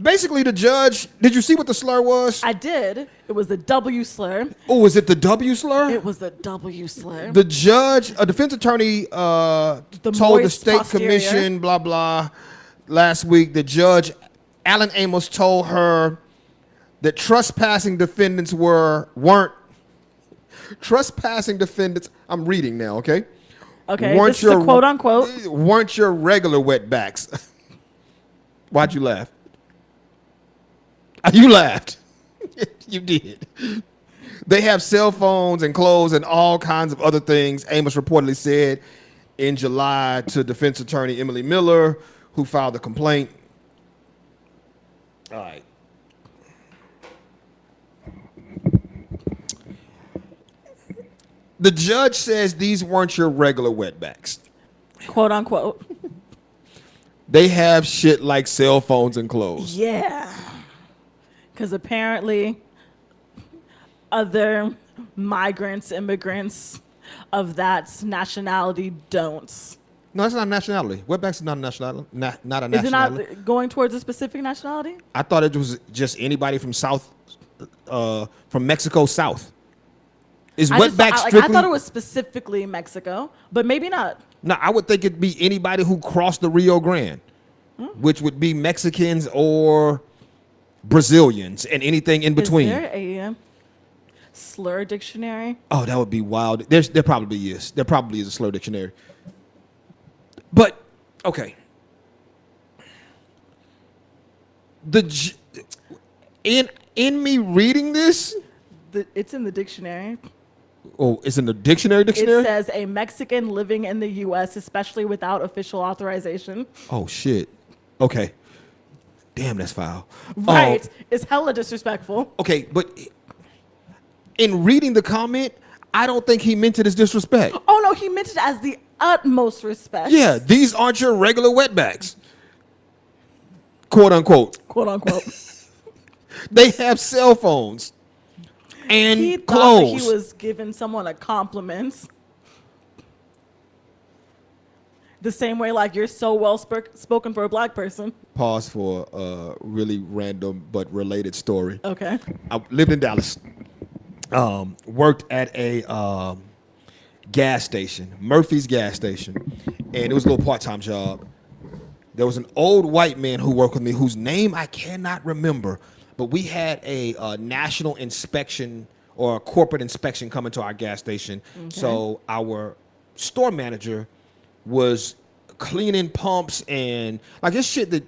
Basically, the judge. Did you see what the slur was? I did. It was the W slur. Oh, was it the W slur? It was the W slur. The judge, a defense attorney, told the moist state posterior. commission, blah blah, last week. The judge, Alan Amos, told her that trespassing defendants weren't trespassing defendants. I'm reading now, okay? Okay, this is a quote unquote. Weren't your regular wetbacks? Why'd you laugh? You laughed. You did. They have cell phones and clothes and all kinds of other things, Amos reportedly said in July to defense attorney Emily Miller, who filed the complaint. All right. The judge says these weren't your regular wetbacks. Quote unquote. They have shit like cell phones and clothes. Yeah. Because apparently other migrants, immigrants of that nationality don't. No, that's not a nationality. Wetbacks is not a nationality. Not a Is it nationality. not going towards a specific nationality? I thought it was just anybody from from Mexico South. Is wetback strictly? I thought it was specifically Mexico, but maybe not. No, I would think it'd be anybody who crossed the Rio Grande, which would be Mexicans or Brazilians and anything in between. Is there a slur dictionary? Oh, that would be wild. There probably is. There probably is a slur dictionary. But okay, in me reading this, It's in the dictionary. Oh, it's in the dictionary. It says a Mexican living in the U.S., especially without official authorization. Oh shit. Okay. Damn, that's foul. Right. It's hella disrespectful. Okay, but in reading the comment, I don't think he meant it as disrespect. Oh, no, he meant it as the utmost respect. Yeah, these aren't your regular wetbacks. Quote unquote. Quote unquote. They have cell phones and He thought clothes. that he was giving someone a compliment. The same way, like, you're so well spoken for a black person. Pause for a really random but related story. Okay. I lived in Dallas. Worked at a gas station, Murphy's gas station, and it was a little part-time job. There was an old white man who worked with me whose name I cannot remember, but we had a national inspection or a corporate inspection coming to our gas station. Okay. So our store manager was cleaning pumps and like this shit that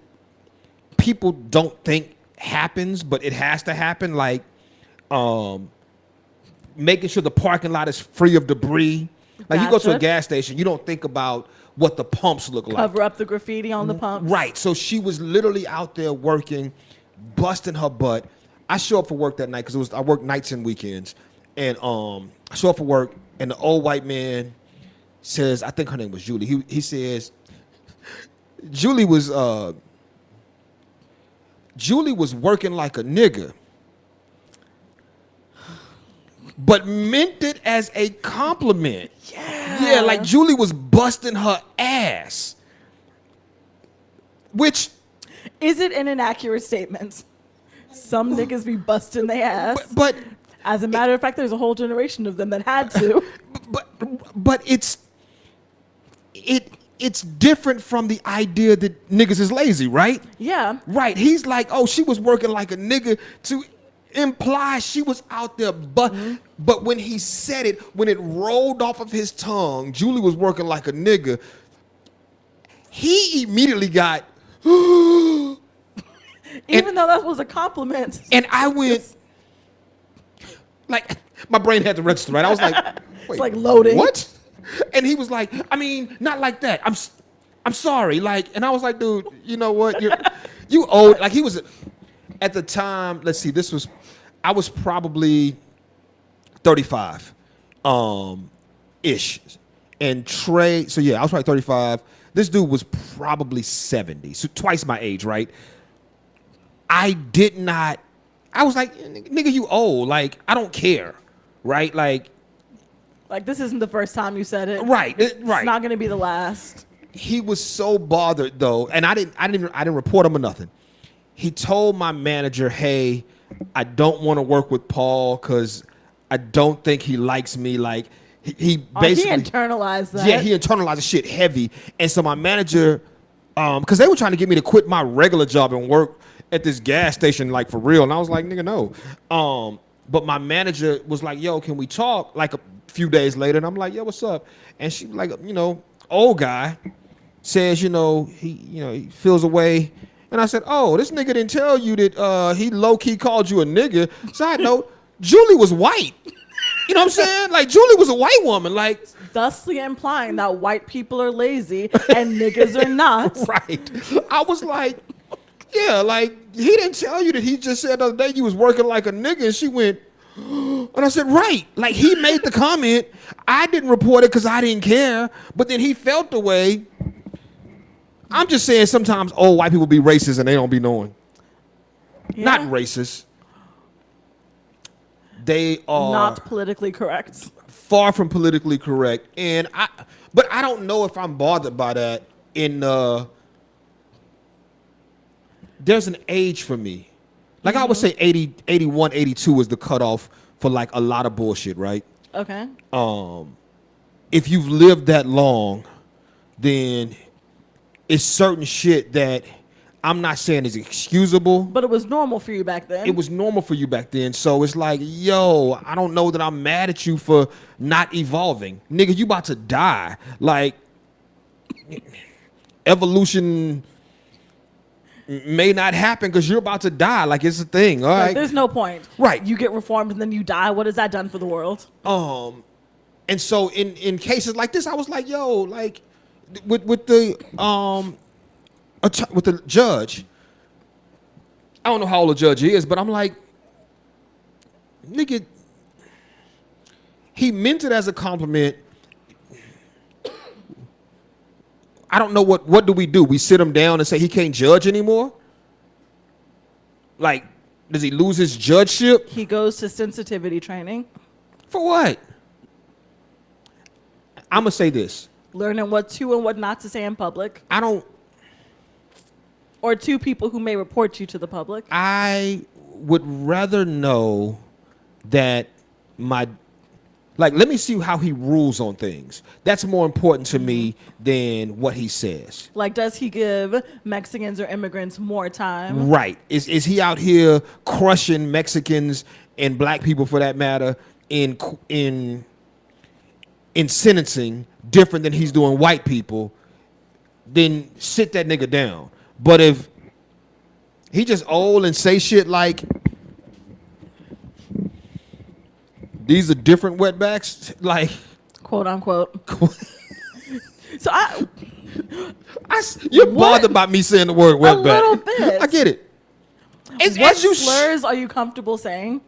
people don't think happens, but it has to happen. Like making sure the parking lot is free of debris. Like you go to a gas station, you don't think about what the pumps look like. Cover up the graffiti on the pumps. Right. So she was literally out there working, busting her butt. I show up for work that night because I work nights and weekends, and I show up for work, and the old white man says, I think her name was Julie. He says, Julie was working like a nigga, but meant it as a compliment. Yeah, like Julie was busting her ass. Which is it an inaccurate statement? Some niggas be busting their ass. But as a matter of fact, there's a whole generation of them that had to. But it's different from the idea that niggas is lazy, right? Yeah. Right. He's like, oh, she was working like a nigga to imply she was out there, but when he said it, when it rolled off of his tongue, Julie was working like a nigga. He immediately got, even though that was a compliment. And I went, like, my brain had to register, right? I was like, wait, it's like loading. What? And he was like, I mean, not like that. I'm sorry. Like, and I was like, dude, you know what? You old. Like he was at the time. Let's see. I was probably 35, ish, and Trey. So yeah, I was probably 35. This dude was probably 70, so twice my age, right? I was like, nigga, you old. Like, I don't care, right? Like this isn't the first time you said it. Right, It's right. not going to be the last. He was so bothered though, and I didn't report him or nothing. He told my manager, hey, I don't want to work with Paul because I don't think he likes me. Like he basically he internalized that. Yeah, he internalized the shit heavy. And so my manager, because they were trying to get me to quit my regular job and work at this gas station, like for real. And I was like, nigga, no. But my manager was like, yo, can we talk? Like a few days later, and I'm like, yo, what's up? And she was like, old guy says, he feels away. And I said, oh, this nigga didn't tell you that he low-key called you a nigga. Side note, Julie was white. You know what I'm saying? Like, Julie was a white woman. Like, thusly implying that white people are lazy and niggas are not. Right. I was like, yeah, like, he didn't tell you that he just said the other day you was working like a nigga. And she went, and I said, right. Like, he made the comment. I didn't report it because I didn't care. But then he felt the way. I'm just saying sometimes old white people be racist and they don't be knowing. Yeah. Not racist. They are not politically correct. Far from politically correct. But I don't know if I'm bothered by that there's an age for me. Like I would say 80, 81, 82 is the cutoff for like a lot of bullshit, right? Okay. If you've lived that long, then it's certain shit that I'm not saying is excusable. But it was normal for you back then. It was normal for you back then. So it's like, yo, I don't know that I'm mad at you for not evolving. Nigga, you about to die. Like, evolution may not happen because you're about to die. Like, it's a thing. All Like, right. there's no point. Right. You get reformed and then you die. What has that done for the world? And so in cases like this, I was like, yo, like with the judge. I don't know how old the judge is, but I'm like, nigga, he meant it as a compliment. I don't know what do? We sit him down and say he can't judge anymore? Like, does he lose his judgeship? He goes to sensitivity training. For what? I'm going to say this. Learning what to and what not to say in public. I don't. Or to people who may report you to the public. I would rather know that let me see how he rules on things. That's more important to me than what he says. Like, does he give Mexicans or immigrants more time? Right. Is he out here crushing Mexicans and black people, for that matter, in sentencing different than he's doing white people? Then sit that nigga down. But if he just old and say shit like, these are different wetbacks, like, Quote unquote. So you're What? bothered by me saying the word wetback. A little bit. I get it. What slurs are you comfortable saying?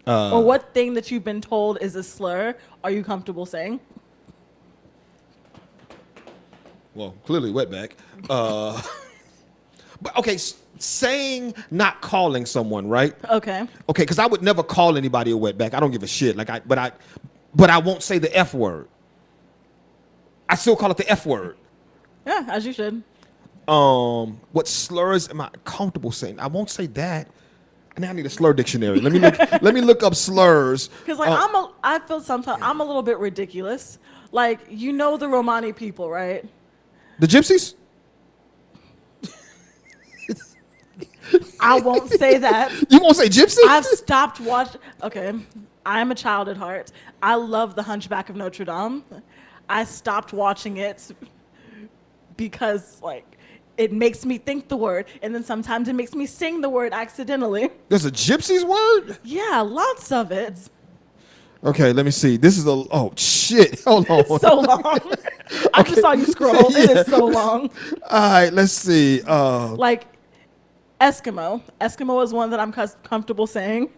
Or what thing that you've been told is a slur are you comfortable saying? Well, clearly wetback. But okay, saying, not calling someone, right? Okay. Okay, because I would never call anybody a wetback. I don't give a shit. But I won't say the F word. I still call it the F word. Yeah, as you should. What slurs am I comfortable saying? I won't say that. Now I need a slur dictionary. Let me look up slurs. Because I feel sometimes I'm a little bit ridiculous. Like, you know the Romani people, right? The gypsies? I won't say that. You won't say gypsy? I've stopped watching. Okay, I am a child at heart. I love The Hunchback of Notre Dame. I stopped watching it because, like, it makes me think the word, and then sometimes it makes me sing the word accidentally. There's a gypsy's word? Yeah, lots of it. Okay, let me see. This is oh shit. Hold on. It's so long. I just saw you scroll. Yeah. It is so long. All right, let's see. Like, Eskimo. Eskimo is one that I'm comfortable saying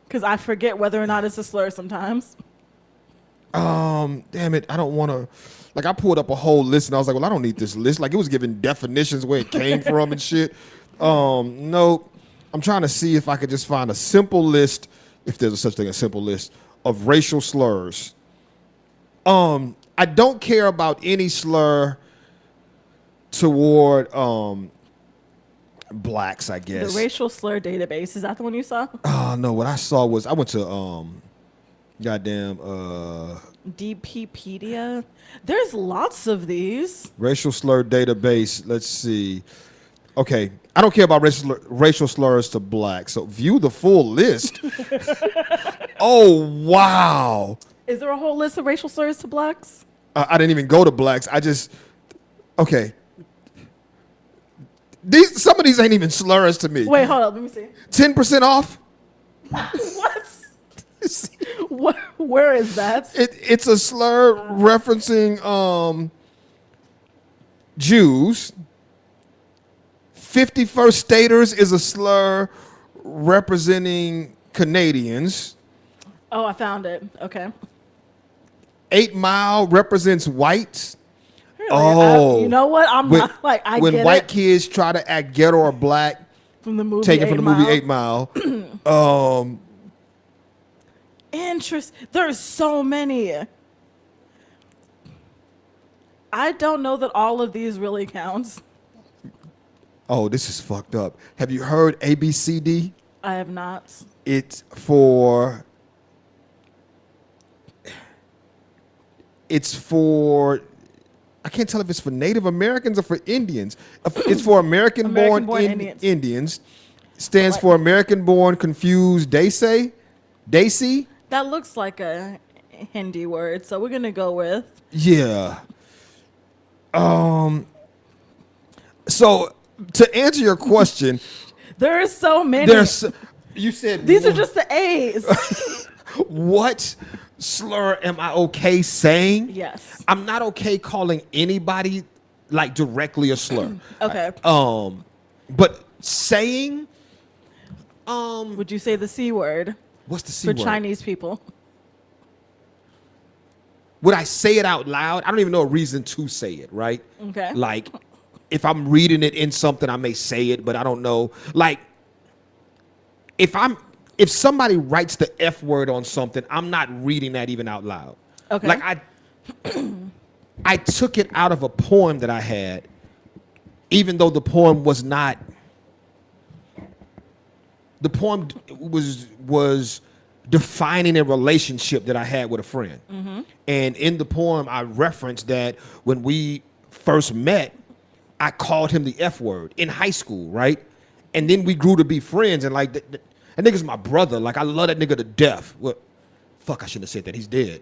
because I forget whether or not it's a slur sometimes. Damn it. I don't want to. Like, I pulled up a whole list and I was like, well, I don't need this list. Like, it was giving definitions where it came from and shit. Nope. I'm trying to see if I could just find a simple list, if there's a such thing, a simple list of racial slurs. I don't care about any slur toward blacks, I guess. The racial slur database, is that the one you saw? Oh no, what I saw was I went to goddamn DPpedia. There's lots of these. racial slur database. Let's see. Okay, I don't care about racial slurs to blacks. So view the full list. Oh wow. Is there a whole list of racial slurs to blacks? I didn't even go to blacks. Okay. Some of these ain't even slurs to me. Wait, hold on, let me see. 10% off? What? Where is that? It's a slur referencing Jews. 51st Staters is a slur representing Canadians. Oh, I found it. Okay. 8 Mile represents whites. Really? Oh, you know what? I'm not like I when get white it kids try to act ghetto or black, from the movie. taken from the movie 8 8 Mile. Interesting. There's so many. I don't know that all of these really counts. Oh, this is fucked up. Have you heard ABCD? I have not. It's for I can't tell if it's for Native Americans or for Indians. It's for American-born Indians. Stands for American-born confused Desi. That looks like a Hindi word, so we're gonna go with. Yeah. So to answer your question, There are so many. You said These are just the A's. what slur am I okay saying? Yes. I'm not okay calling anybody like directly a slur. Okay. But saying Would you say the C word what's the C for word? Chinese people? Would I say it out loud? I don't even know a reason to say it, right? Okay. Like if I'm reading it in something, I may say it, but I don't know. Like if somebody writes the F word on something, I'm not reading that even out loud. Okay. Like I took it out of a poem that I had, even though the poem was not. The poem was defining a relationship that I had with a friend. Mm-hmm. And in the poem, I referenced that when we first met, I called him the F word in high school, right? And then we grew to be friends, and like that nigga's my brother. Like I love that nigga to death. Well, fuck, I shouldn't have said that. He's dead.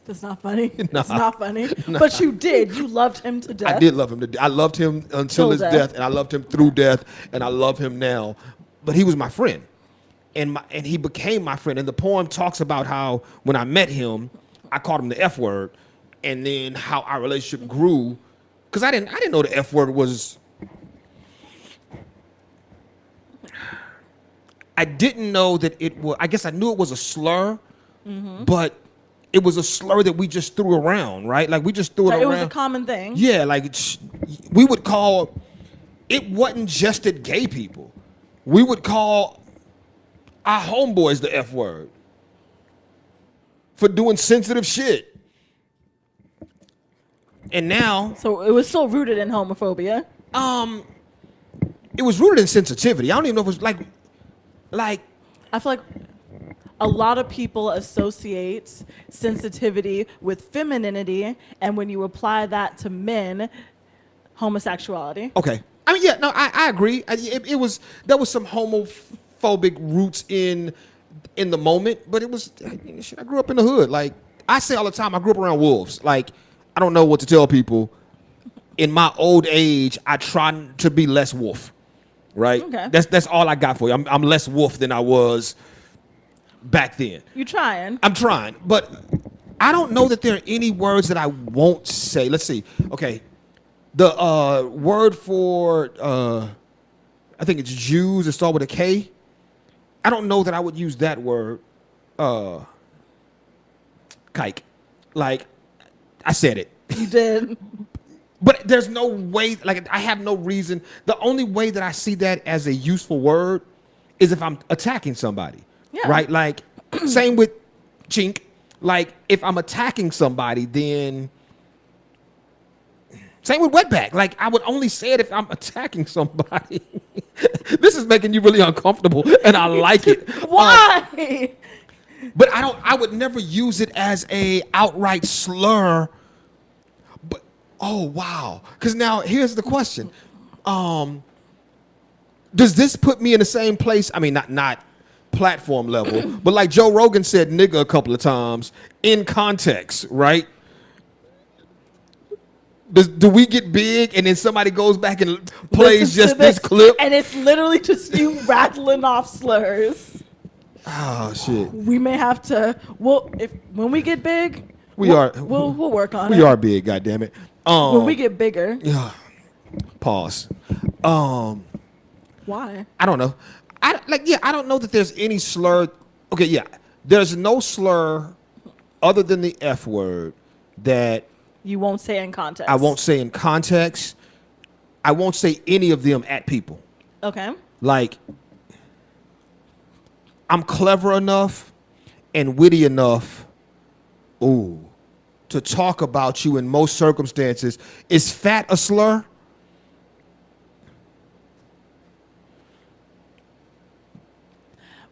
That's not funny. Nah. It's not funny. Nah. But you did. You loved him to death. I did love him to death. I loved him until his death, and I loved him through death, and I love him now. But he was my friend, and he became my friend. And the poem talks about how when I met him, I called him the F word, and then how our relationship grew. Because I didn't know the F word was. I didn't know that it was. I guess I knew it was a slur, but it was a slur that we just threw around, right? Like we just threw it around. It was a common thing. Yeah, like we would call. It wasn't just at gay people. We would call our homeboys the F word for doing sensitive shit. And now, so it was still rooted in homophobia. it was rooted in sensitivity. I don't even know if it was like I feel like a lot of people associate sensitivity with femininity, and when you apply that to men, homosexuality. Okay. I mean, yeah, no, I agree. There was some homophobic roots in the moment, but it was shit. I grew up in the hood. Like I say all the time, I grew up around wolves. Like I don't know what to tell people. In my old age, I try to be less wolf. Right. Okay. That's all I got for you. I'm less wolf than I was back then. You trying? I'm trying, but I don't know that there are any words that I won't say. Let's see. Okay. The word for I think it's Jews. It starts with a K. I don't know that I would use that word. Kike. Like I said it. You did. But there's no way, like I have no reason. The only way that I see that as a useful word is if I'm attacking somebody. Yeah. Right? Like same with chink. Like if I'm attacking somebody, then same with wetback. Like I would only say it if I'm attacking somebody. This is making you really uncomfortable, and I like it. Why? But I would never use it as a outright slur. But oh wow. Because now here's the question. Does this put me in the same place? I mean, not platform level, but like Joe Rogan said nigga a couple of times in context, right? Do we get big and then somebody goes back and plays just this clip? And it's literally just you rattling off slurs. Oh shit. We may have to, when we get big, we'll work on it. We are big, goddammit. When we get bigger. Yeah. Pause. Why? I don't know. I don't know that there's any slur. Okay, yeah. There's no slur other than the F word that you won't say in context. I won't say in context. I won't say any of them at people. Okay. Like, I'm clever enough and witty enough, to talk about you in most circumstances. Is fat a slur?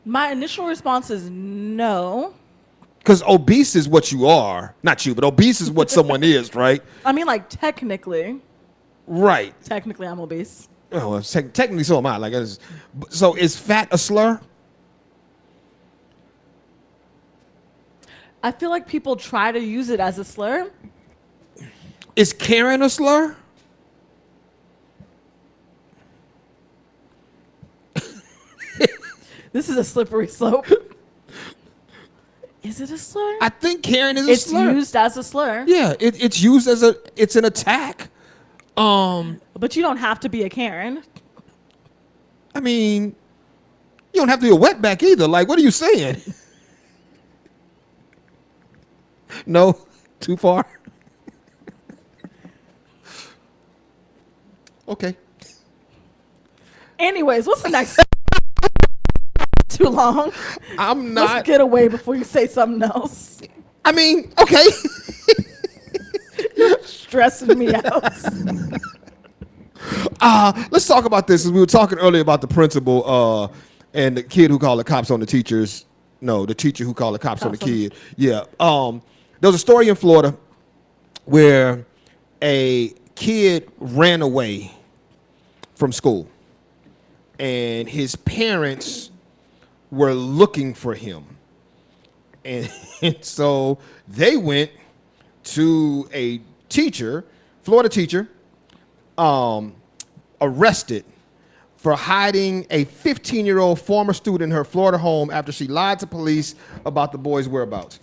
My initial response is no. Because obese is what you are. Not you, but obese is what someone is, right? I mean, like, technically. Right. Technically, I'm obese. Oh, well, technically so am I. Like, so is fat a slur? I feel like people try to use it as a slur. Is Karen a slur? This is a slippery slope. Is it a slur? I think Karen is a slur. It's used as a slur. Yeah, it's used as it's an attack. But you don't have to be a Karen. I mean, you don't have to be a wetback either. Like, what are you saying? No, too far. Okay. Anyways, what's the next? Too long. I'm not. Let's get away before you say something else. I mean, okay. Stressing me out. Let's talk about this. We were talking earlier about the principal and the kid who called the cops on the teachers. No, the teacher who called the cops on the kid. Yeah. There was a story in Florida where a kid ran away from school, and his parents were looking for him, and so they went to a teacher, Florida teacher, arrested for hiding a 15-year-old former student in her Florida home after she lied to police about the boy's whereabouts.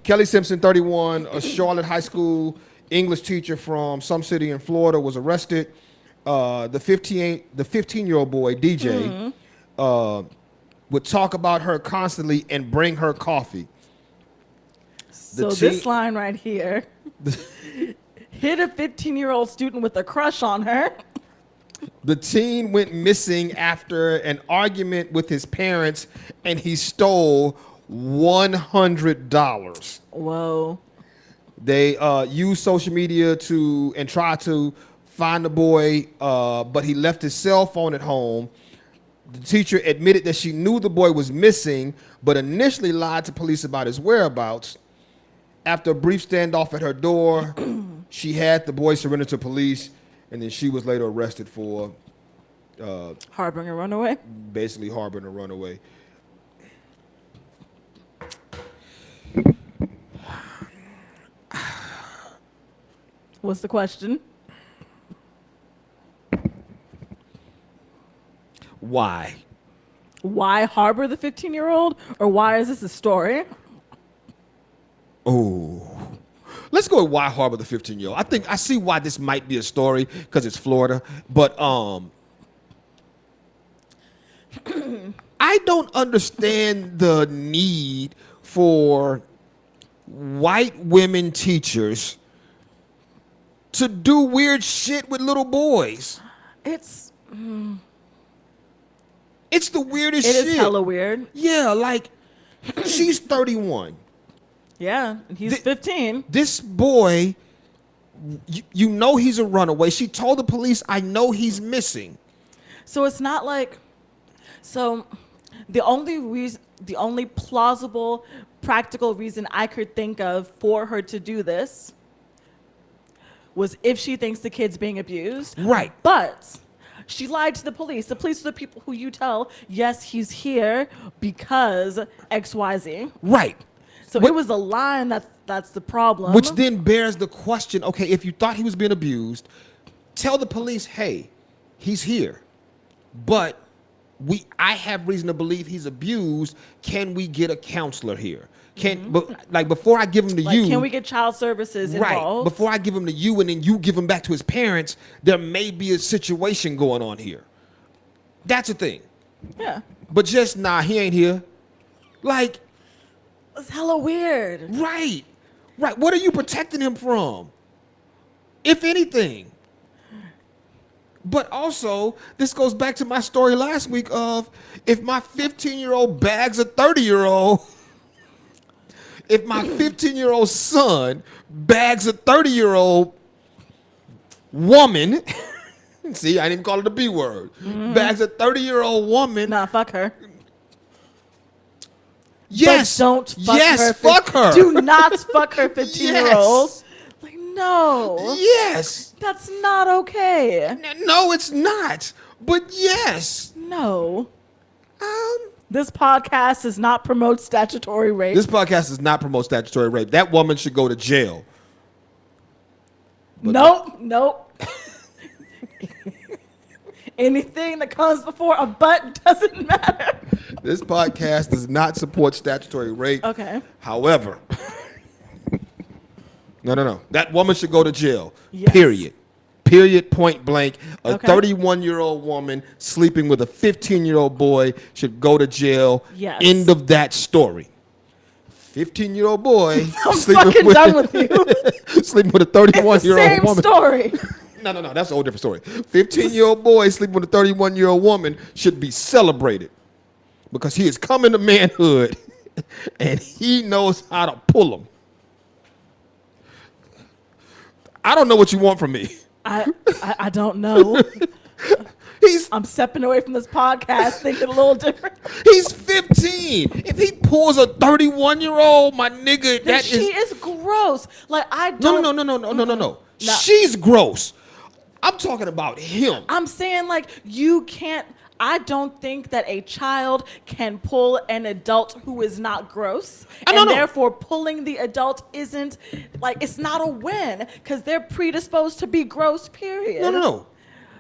Kelly Simpson, 31, a Charlotte High School English teacher from some city in Florida, was arrested. The 15-year-old boy, DJ, would talk about her constantly and bring her coffee. So this line right here, hit a 15-year-old student with a crush on her. The teen went missing after an argument with his parents, and he stole $100. Whoa. They used social media and tried to find the boy, but he left his cell phone at home. The teacher admitted that she knew the boy was missing, but initially lied to police about his whereabouts. After a brief standoff at her door, she had the boy surrender to police, and then she was later arrested for harboring a runaway? Basically harboring a runaway. What's the question? Why? Why harbor the 15-year-old? Or why is this a story? Oh. Let's go with why harbor the 15-year-old. I see why this might be a story because it's Florida, but I don't understand the need for white women teachers to do weird shit with little boys. It's the weirdest shit. It is hella weird. Yeah, like she's 31. Yeah, and he's 15. This boy, you know he's a runaway. She told the police, I know he's missing. So it's not like, so the only plausible, practical reason I could think of for her to do this was if she thinks the kid's being abused. Right. But she lied to the police. The police are the people who you tell, yes, he's here because XYZ. Right. So it was a line that's the problem. Which then bears the question, okay, if you thought he was being abused, tell the police, hey, he's here. But I have reason to believe he's abused. Can we get a counselor here? But like before I give him to you, can we get child services involved? Right. Before I give him to you and then you give him back to his parents, there may be a situation going on here. That's a thing. Yeah. But just he ain't here. Like, it's hella weird. Right. Right. What are you protecting him from? If anything. But also, this goes back to my story last week of if my 15-year-old bags a 30-year-old, if my 15-year-old son bags a 30-year-old woman, see, I didn't even call it a B word, bags a 30-year-old woman. Nah, fuck her. Yes. But don't fuck her. Fuck her. Do not fuck her 15-year-old. Yes. Like, no. Yes. That's not okay. No, it's not. But yes. No. This podcast does not promote statutory rape. This podcast does not promote statutory rape. That woman should go to jail. But Nope. Anything that comes before a butt doesn't matter. This podcast does not support statutory rape. Okay. However, no. That woman should go to jail. Yes. Period, point blank. A Okay. 31-year-old woman sleeping with a 15-year-old boy should go to jail. Yes. End of that story. 15-year-old boy I'm fucking done with you. sleeping with a It's the 31-year-old same woman. story. No. That's a whole different story. 15-year-old boy sleeping with a 31-year-old woman should be celebrated because he is coming to manhood and he knows how to pull them. I don't know what you want from me. I don't know. I'm stepping away from this podcast thinking a little different. He's 15. If he pulls a 31-year-old, my nigga, Then she is gross. Like I No. don't. She's gross. I'm talking about him. I'm saying like you can't. I don't think that a child can pull an adult who is not gross, and therefore pulling the adult isn't like it's not a win because they're predisposed to be gross. Period. No.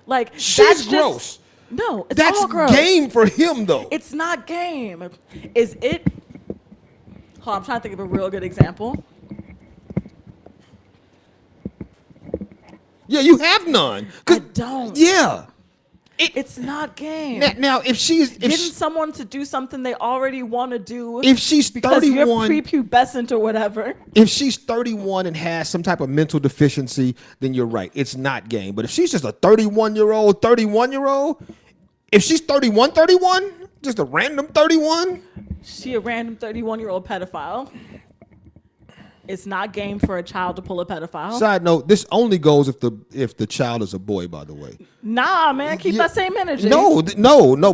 Like She's gross. No, it's That's all gross. game for him though. It's not game. Is it? Hold on, I'm trying to think of a real good example. Yeah, you have none. I don't. Yeah. It's not game. Now, if Getting someone to do something they already want to do if she's because 31, you're prepubescent or whatever. if she's 31 and has some type of mental deficiency, then you're right. It's not game. But if she's just a 31-year-old, if she's 31, just a random 31, She a random 31-year-old pedophile. It's not game for a child to pull a pedophile. Side note: this only goes if the child is a boy. By the way, Nah, man, keep that same energy. No,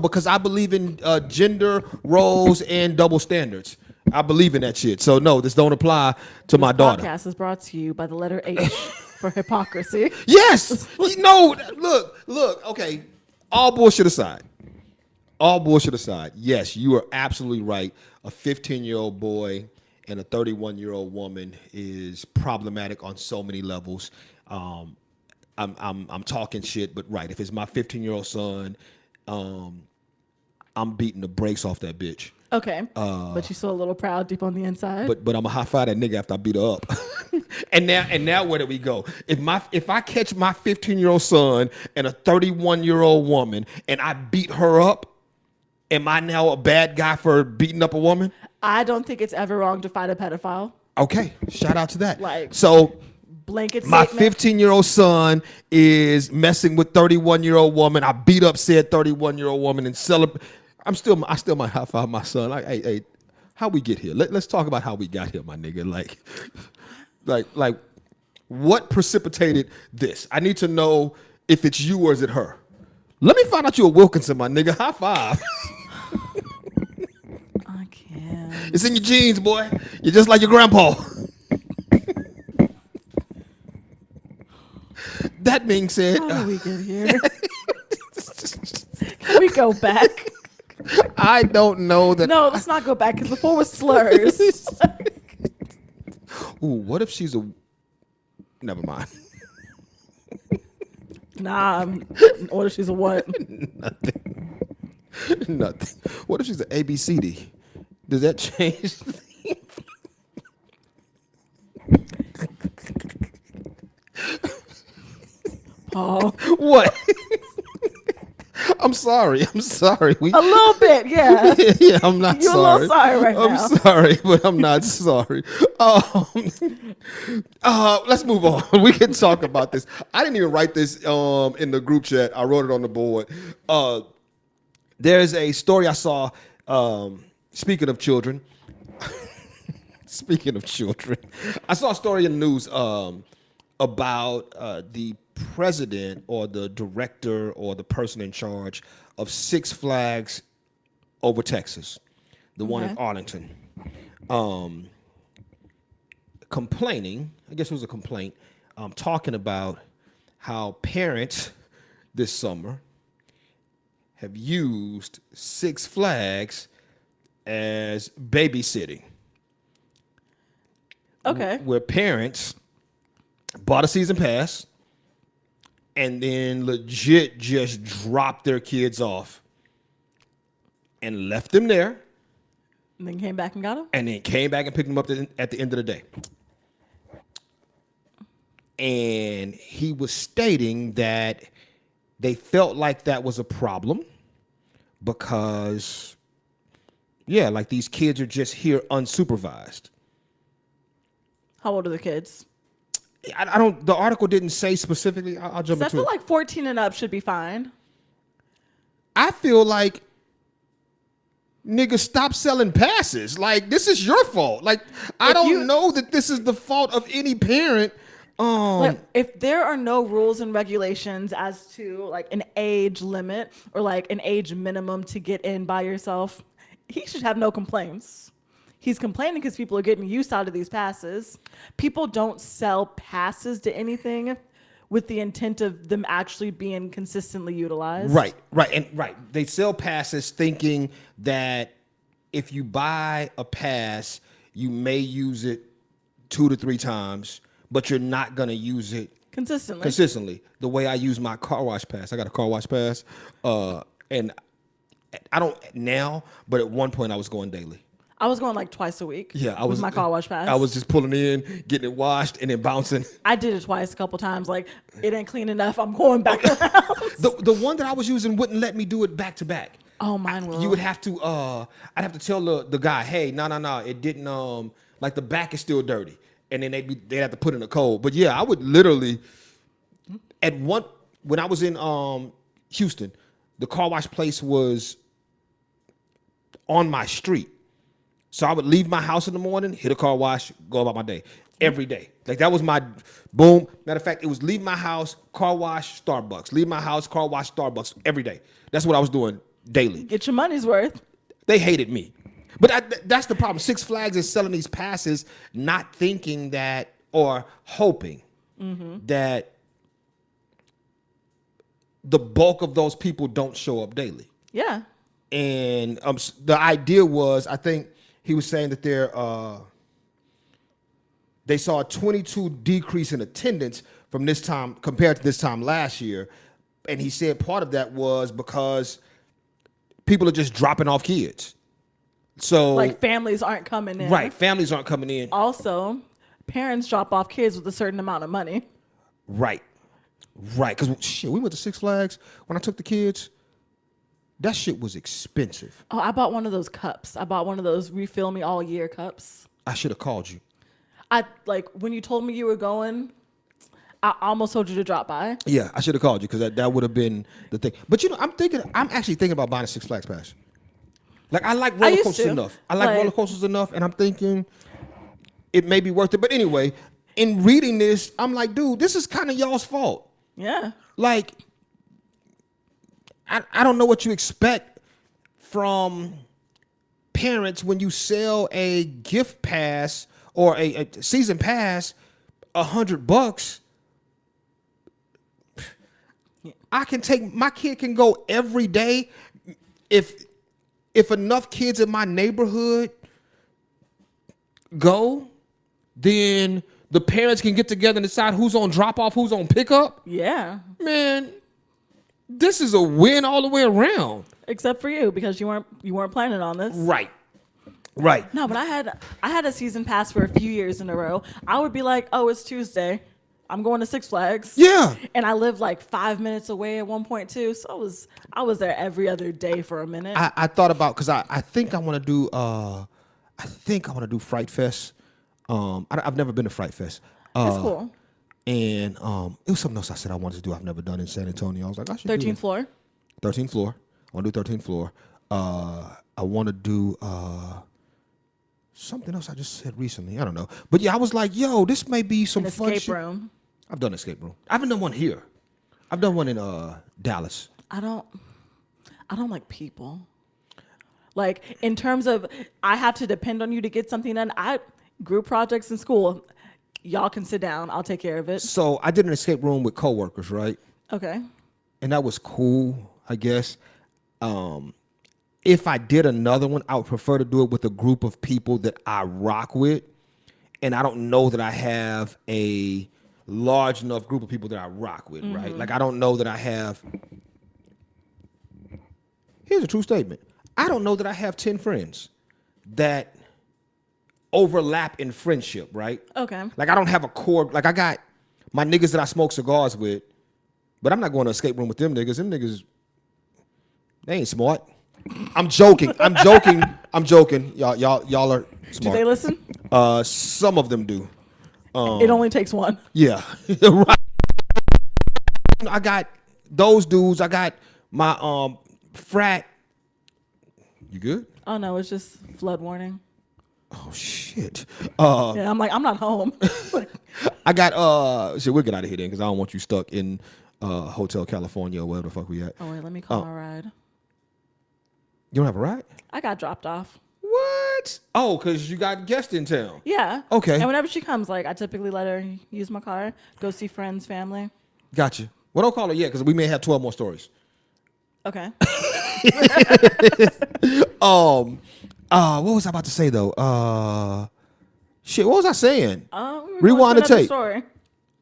because I believe in gender roles and double standards. I believe in that shit. So no, this don't apply to my daughter. This podcast is brought to you by the letter H for hypocrisy. Yes. No. Look. Okay. All bullshit aside. Yes, you are absolutely right. A 15-year-old boy and a 31-year-old woman is problematic on so many levels. I'm talking shit, but right. If it's my 15-year-old son, I'm beating the brakes off that bitch. Okay, but you're still a little proud deep on the inside. But I'm a high five that nigga after I beat her up. and now where do we go? If I catch my 15-year-old son and a 31-year-old woman and I beat her up, am I now a bad guy for beating up a woman? I don't think it's ever wrong to fight a pedophile. Okay, shout out to that. Like, so blanket my statement. 15-year-old son is messing with 31-year-old woman. I beat up said 31-year-old woman and celebrate. I still might high five my son. Like, hey, how we get here? Let's talk about how we got here, my nigga. Like, what precipitated this? I need to know if it's you or is it her. Let me find out you a Wilkinson, my nigga. High five. I can't. It's in your genes, boy. You're just like your grandpa. That being said, How do we get here? Can we go back? I don't know that. No, let's not go back because before was slurs. Ooh, what if she's a? Never mind. Nah, what if she's a what? Nothing. What if she's an ABCD? Does that change? Paul. What? I'm sorry. A little bit, yeah. Yeah, I'm not You're sorry. a little sorry right now. I'm sorry, but I'm not sorry. Let's move on. We can talk about this. I didn't even write this in the group chat. I wrote it on the board. There's a story I saw. Speaking of children, I saw a story in the news about the president or the director or the person in charge of Six Flags over Texas, the one in Arlington, complaining, I guess it was a complaint, talking about how parents this summer have used Six Flags as babysitting. Okay. Where parents bought a season pass and then legit just dropped their kids off and left him there. And then came back and got him? And then came back and picked him up at the end of the day. And he was stating that they felt like that was a problem because, yeah, like these kids are just here unsupervised. How old are the kids? I don't, the article didn't say specifically. I'll jump into it. I feel like 14 and up should be fine. I feel like, nigga, stop selling passes. Like, this is your fault. Like, I don't know that this is the fault of any parent. Like, if there are no rules and regulations as to like an age limit or like an age minimum to get in by yourself, he should have no complaints. He's complaining because people are getting use out of these passes. People don't sell passes to anything with the intent of them actually being consistently utilized. Right. They sell passes thinking that if you buy a pass, you may use it 2 to 3 times, but you're not going to use it consistently. The way I use my car wash pass. I got a car wash pass, and I don't now, but at one point I was going daily. I was going like twice a week. Yeah, I was with my car wash pass. I was just pulling in, getting it washed, and then bouncing. I did it twice, a couple times. Like, it ain't clean enough. I'm going back around. The one that I was using wouldn't let me do it back to back. Oh, mine will. You would have to. I'd have to tell the guy, hey, no, it didn't. Like the back is still dirty, and then they'd have to put in a code. But yeah, I would literally when I was in Houston, the car wash place was on my street. So I would leave my house in the morning, hit a car wash, go about my day. Every day. Like that was my boom. Matter of fact, it was leave my house, car wash, Starbucks. Leave my house, car wash, Starbucks every day. That's what I was doing daily. Get your money's worth. They hated me. But that's the problem. Six Flags is selling these passes not thinking that or hoping that the bulk of those people don't show up daily. Yeah. And the idea was, I think, he was saying that they saw a 22 decrease in attendance from this time compared to this time last year. And he said part of that was because people are just dropping off kids. So like families aren't coming in. Right, families aren't coming in. Also, parents drop off kids with a certain amount of money. Right. Because shit, we went to Six Flags when I took the kids. That shit was expensive. Oh, I bought one of those cups. I bought one of those refill me all year cups. I should have called you. When you told me you were going, I almost told you to drop by. Yeah, I should have called you because that would have been the thing. But I'm actually thinking about buying a Six Flags pass. Like I like roller coasters enough. I like roller coasters enough, and I'm thinking it may be worth it. But anyway, in reading this, I'm like, dude, this is kind of y'all's fault. Yeah. Like, I don't know what you expect from parents when you sell a gift pass or a season pass, $100. My kid can go every day. If enough kids in my neighborhood go, then the parents can get together and decide who's on drop off, who's on pickup. Yeah. Man, this is a win all the way around. Except for you, because you weren't planning on this. Right. No, but I had a season pass for a few years in a row. I would be like, oh, it's Tuesday. I'm going to Six Flags. Yeah. And I lived like 5 minutes away at one point too. So I was there every other day for a minute. I thought about, because I think I want to do Fright Fest. I've never been to Fright Fest. That's cool. And it was something else I said I wanted to do I've never done in San Antonio. I was like, I should 13th floor? 13th floor. I want to do 13th floor. I want to do something else I just said recently. I don't know. But yeah, I was like, yo, this may be some fun shit. Escape room. I've done escape room. I haven't done one here. I've done one in Dallas. I don't like people. Like, in terms of, I have to depend on you to get something done. Group projects in school, y'all can sit down. I'll take care of it. So I did an escape room with coworkers, right? Okay. And that was cool, I guess. If I did another one, I would prefer to do it with a group of people that I rock with. And I don't know that I have a large enough group of people that I rock with, right? Like, I don't know that I have. Here's a true statement. I don't know that I have 10 friends that overlap in friendship, right? Okay. Like I don't have a core. Like I got my niggas that I smoke cigars with, but I'm not going to escape room with them niggas. Them niggas, they ain't smart. I'm joking. I'm joking. I'm joking. Y'all are smart. Do they listen? Some of them do. It only takes one. Yeah. Right. I got those dudes. I got my frat. You good? Oh no, it's just flood warning. Oh shit. Yeah, I'm like, I'm not home. I got shit, we'll get out of here then because I don't want you stuck in Hotel California or wherever the fuck we at. Oh wait, let me call my ride. You don't have a ride? I got dropped off. What? Oh, because you got guests in town. Yeah. Okay. And whenever she comes, like I typically let her use my car, go see friends, family. Gotcha. Well, don't call her yet because we may have 12 more stories. Okay. What was I about to say though? Shit, what was I saying? We were Rewind the going to another tape. story.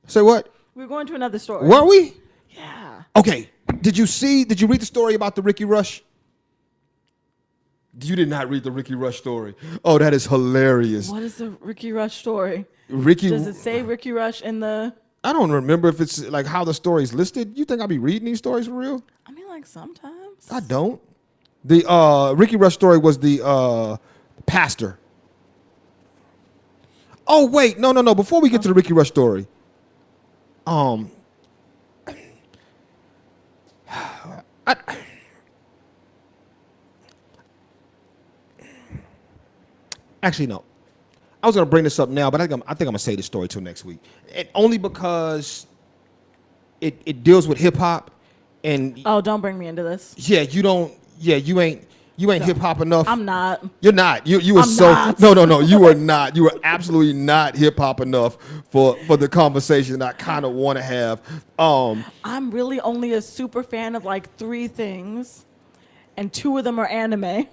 Say what? We were going to another story. Were we? Yeah. Okay. Did you read the story about the Rickie Rush? You did not read the Rickie Rush story. Oh, that is hilarious. What is the Rickie Rush story? Ricky. Does it say Rickie Rush in the? I don't remember if it's like how the story's listed. You think I'll be reading these stories for real? I mean, like sometimes. I don't. The Rickie Rush story was the pastor. Oh wait, no. Before we get to the Rickie Rush story, actually no. I was gonna bring this up now, but I think I'm gonna say this story till next week, and only because it deals with hip hop, and Oh, don't bring me into this. yeah, you ain't hip hop enough. I'm not. You're not. You are I'm so not. no. You are not. You are absolutely not hip hop enough for the conversation that I kind of want to have. I'm really only a super fan of like 3 things, and 2 of them are anime.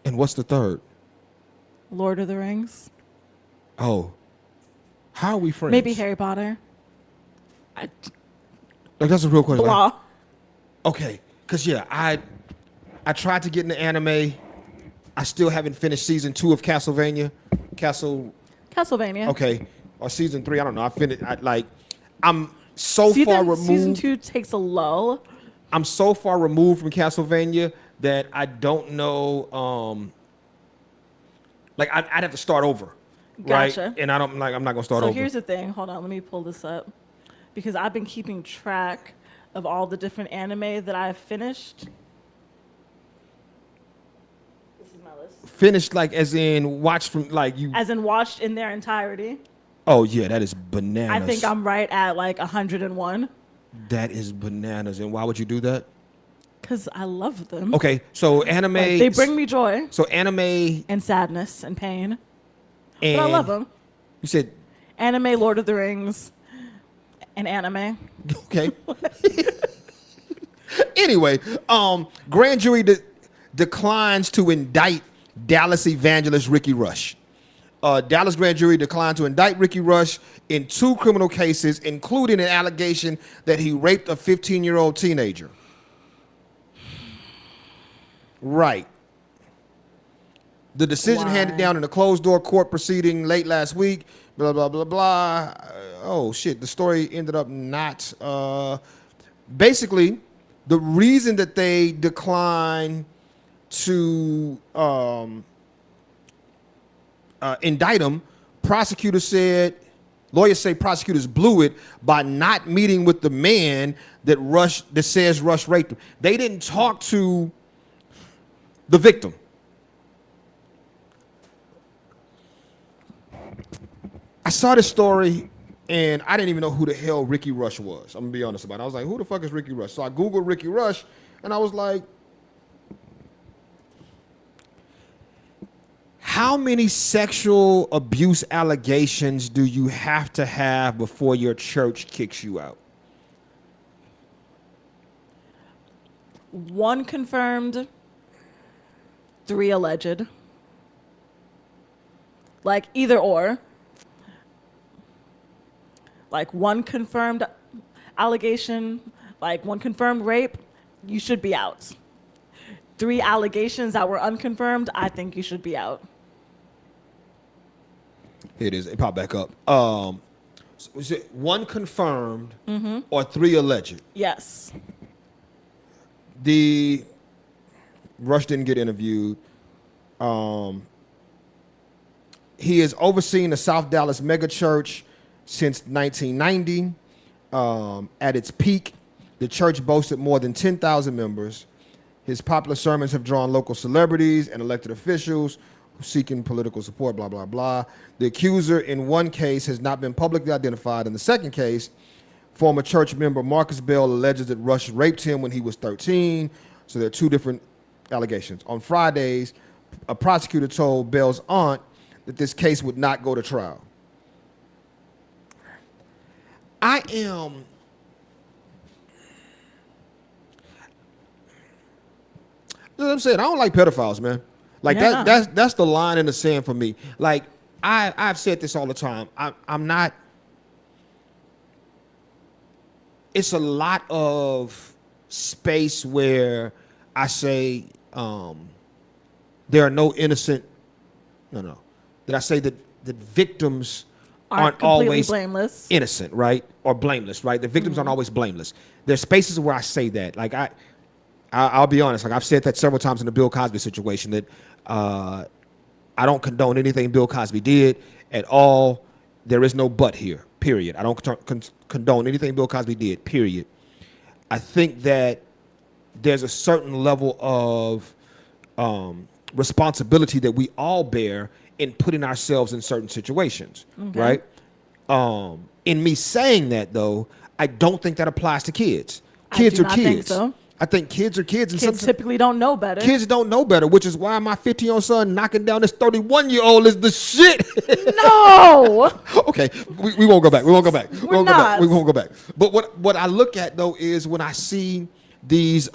And what's the third? Lord of the Rings. Oh, how are we friends? Maybe Harry Potter. Like that's a real question. Blah. Like, okay, cause yeah, I tried to get into anime. I still haven't finished season 2 of Castlevania. Castlevania. Okay, or season 3. I don't know. I finished. I'm so far removed. Season 2 takes a lull. I'm so far removed from Castlevania that I don't know. Like I'd have to start over, Gotcha. right? And I'm not gonna start So over. here's the thing. Hold on, let me pull this up because I've been keeping track of all the different anime that I've finished. This is my list. Finished like as in watched from like you. As in watched in their entirety. Oh yeah, that is bananas. I think I'm right at like 101. That is bananas. And why would you do that? Because I love them. Okay, so anime. Like, they bring me joy. So anime And sadness and pain. and But I love them. You said Anime, Lord of the Rings, and anime. okay. Anyway, grand jury declines to indict Dallas evangelist Rickie Rush. Dallas grand jury declined to indict Rickie Rush in 2 criminal cases, including an allegation that he raped a 15-year-old teenager. Right. The decision Why? handed down in a closed-door court proceeding late last week. Blah, blah, blah, blah. Oh, shit. The story ended up not... basically, the reason that they declined to indict him, lawyers say prosecutors blew it by not meeting with the man that says Rush raped him. They didn't talk to the victim. I saw this story and I didn't even know who the hell Rickie Rush was. I'm gonna be honest about it. I was like, who the fuck is Rickie Rush? So I Googled Rickie Rush and I was like, how many sexual abuse allegations do you have to have before your church kicks you out? 1 confirmed, 3 alleged. Like either or. Like 1 confirmed allegation, like 1 confirmed rape, you should be out. 3 allegations that were unconfirmed, I think you should be out. Here it is. It popped back up. Was it 1 confirmed or 3 alleged? Yes. The Rush didn't get interviewed. He has overseen the South Dallas mega church since 1990. At its peak, the church boasted more than 10,000 members. His popular sermons have drawn local celebrities and elected officials seeking political support, blah, blah, blah. The accuser in one case has not been publicly identified. In the second case, former church member Marcus Bell alleges that Rush raped him when he was 13. So there are 2 different allegations. On Fridays, a prosecutor told Bell's aunt that this case would not go to trial. I'm saying, I don't like pedophiles, man. Like that's the line in the sand for me. Like I've said this all the time. I'm not. It's a lot of space where I say there are no innocent. No. That I say that victims aren't always blameless, innocent, right, or blameless, right? The victims aren't always blameless. There's spaces where I say that. Like I'll be honest. Like I've said that several times in the Bill Cosby situation. That I don't condone anything Bill Cosby did at all. There is no but here. Period. I don't condone anything Bill Cosby did. Period. I think that there's a certain level of responsibility that we all bear in putting ourselves in certain situations, right? In me saying that, though, I don't think that applies to kids. Kids are kids. Think so. I think kids are kids. And kids typically don't know better. Kids don't know better, which is why my 15-year-old son knocking down this 31-year-old is the shit. No. Okay, we won't go back. We won't go back. We won't go back. But what I look at, though, is when I see these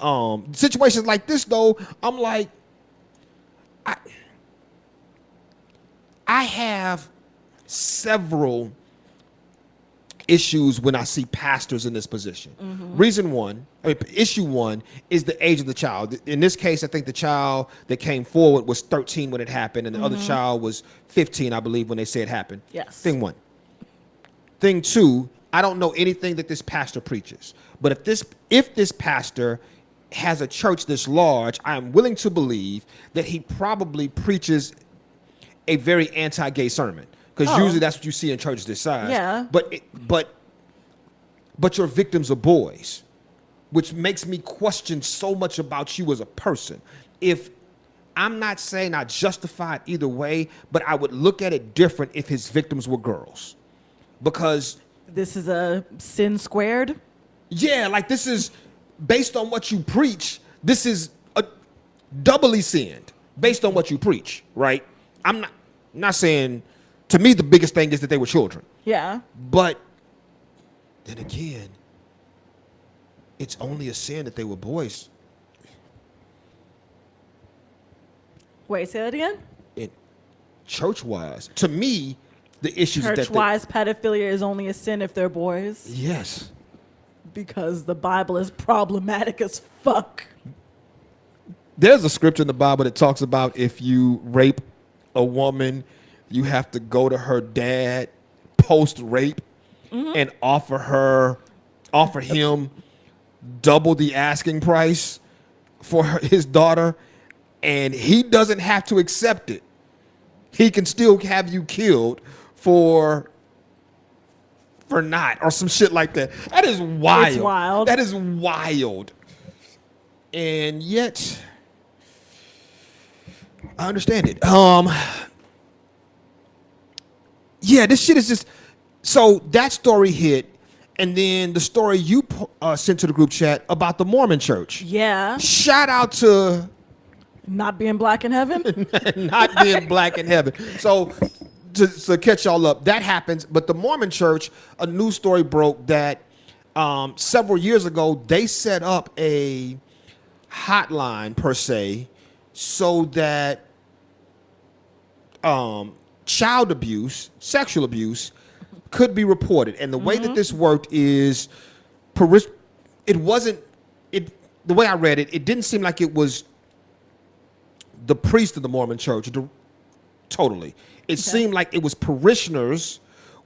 situations like this, though, I'm like, I have several issues when I see pastors in this position. Issue one is the age of the child. In this case, I think the child that came forward was 13 when it happened, and the other child was 15, I believe, when they say it happened. Yes. Thing one. Thing two, I don't know anything that this pastor preaches. But if this pastor has a church this large, I am willing to believe that he probably preaches a very anti-gay sermon. Because usually that's what you see in churches this size. Yeah. But your victims are boys, which makes me question so much about you as a person. If I'm not saying I justify it either way, but I would look at it different if his victims were girls. Because this is a sin squared? Yeah, like this is based on what you preach. This is a doubly sinned based on what you preach, right? I'm not saying. To me, the biggest thing is that they were children. Yeah. But then again, it's only a sin that they were boys. Wait, say that again? Church-wise. To me, the issue is that church-wise, pedophilia is only a sin if they're boys? Yes. Because the Bible is problematic as fuck. There's a scripture in the Bible that talks about if you rape a woman, you have to go to her dad post-rape and offer him double the asking price for his daughter, and he doesn't have to accept it. He can still have you killed for not, or some shit like that. That is wild. It's wild. That is wild. And yet, I understand it. Yeah, this shit is just, so that story hit, and then the story you sent to the group chat about the Mormon church. Yeah. Shout out to not being black in heaven. Not being black in heaven. So to catch y'all up, that happens. But the Mormon church, a news story broke that several years ago, they set up a hotline per se so that child abuse, sexual abuse, could be reported. And the way that this worked is, the way I read it, it didn't seem like it was the priest of the Mormon church. Totally. It seemed like it was parishioners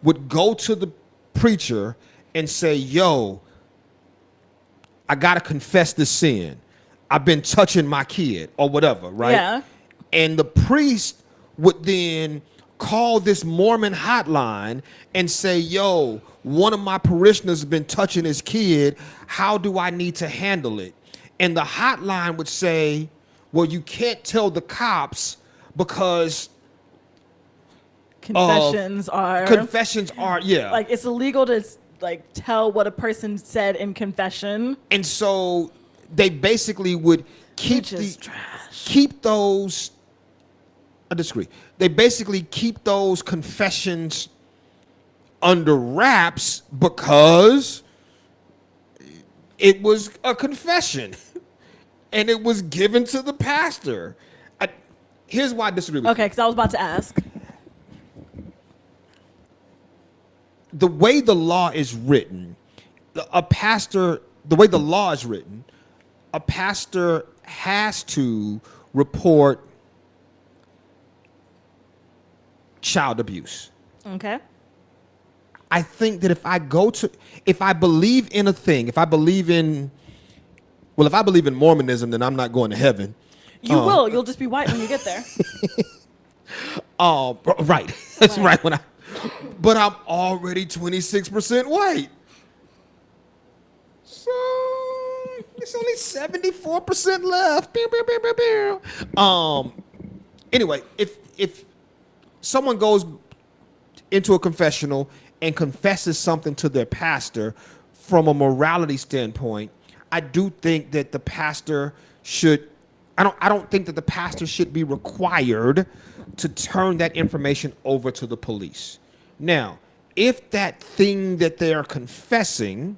would go to the preacher and say, yo, I got to confess this sin. I've been touching my kid or whatever, right? Yeah. And the priest would then call this Mormon hotline and say, yo, one of my parishioners has been touching his kid. How do I need to handle it? And the hotline would say, well, you can't tell the cops because Confessions are like it's illegal to like tell what a person said in confession. And so they basically would keep those. I disagree. They basically keep those confessions under wraps because it was a confession and it was given to the pastor. Here's why I disagree with you. Okay, because I was about to ask. The way the law is written, a pastor has to report child abuse. Okay. I think that if I believe in a thing, if I believe in Mormonism, then I'm not going to heaven. You will. You'll just be white when you get there. Right. That's right. But I'm already 26% white. So it's only 74% left. Anyway, if someone goes into a confessional and confesses something to their pastor from a morality standpoint, I do think that the pastor should I don't think that the pastor should be required to turn that information over to the police. Now, if that thing that they are confessing,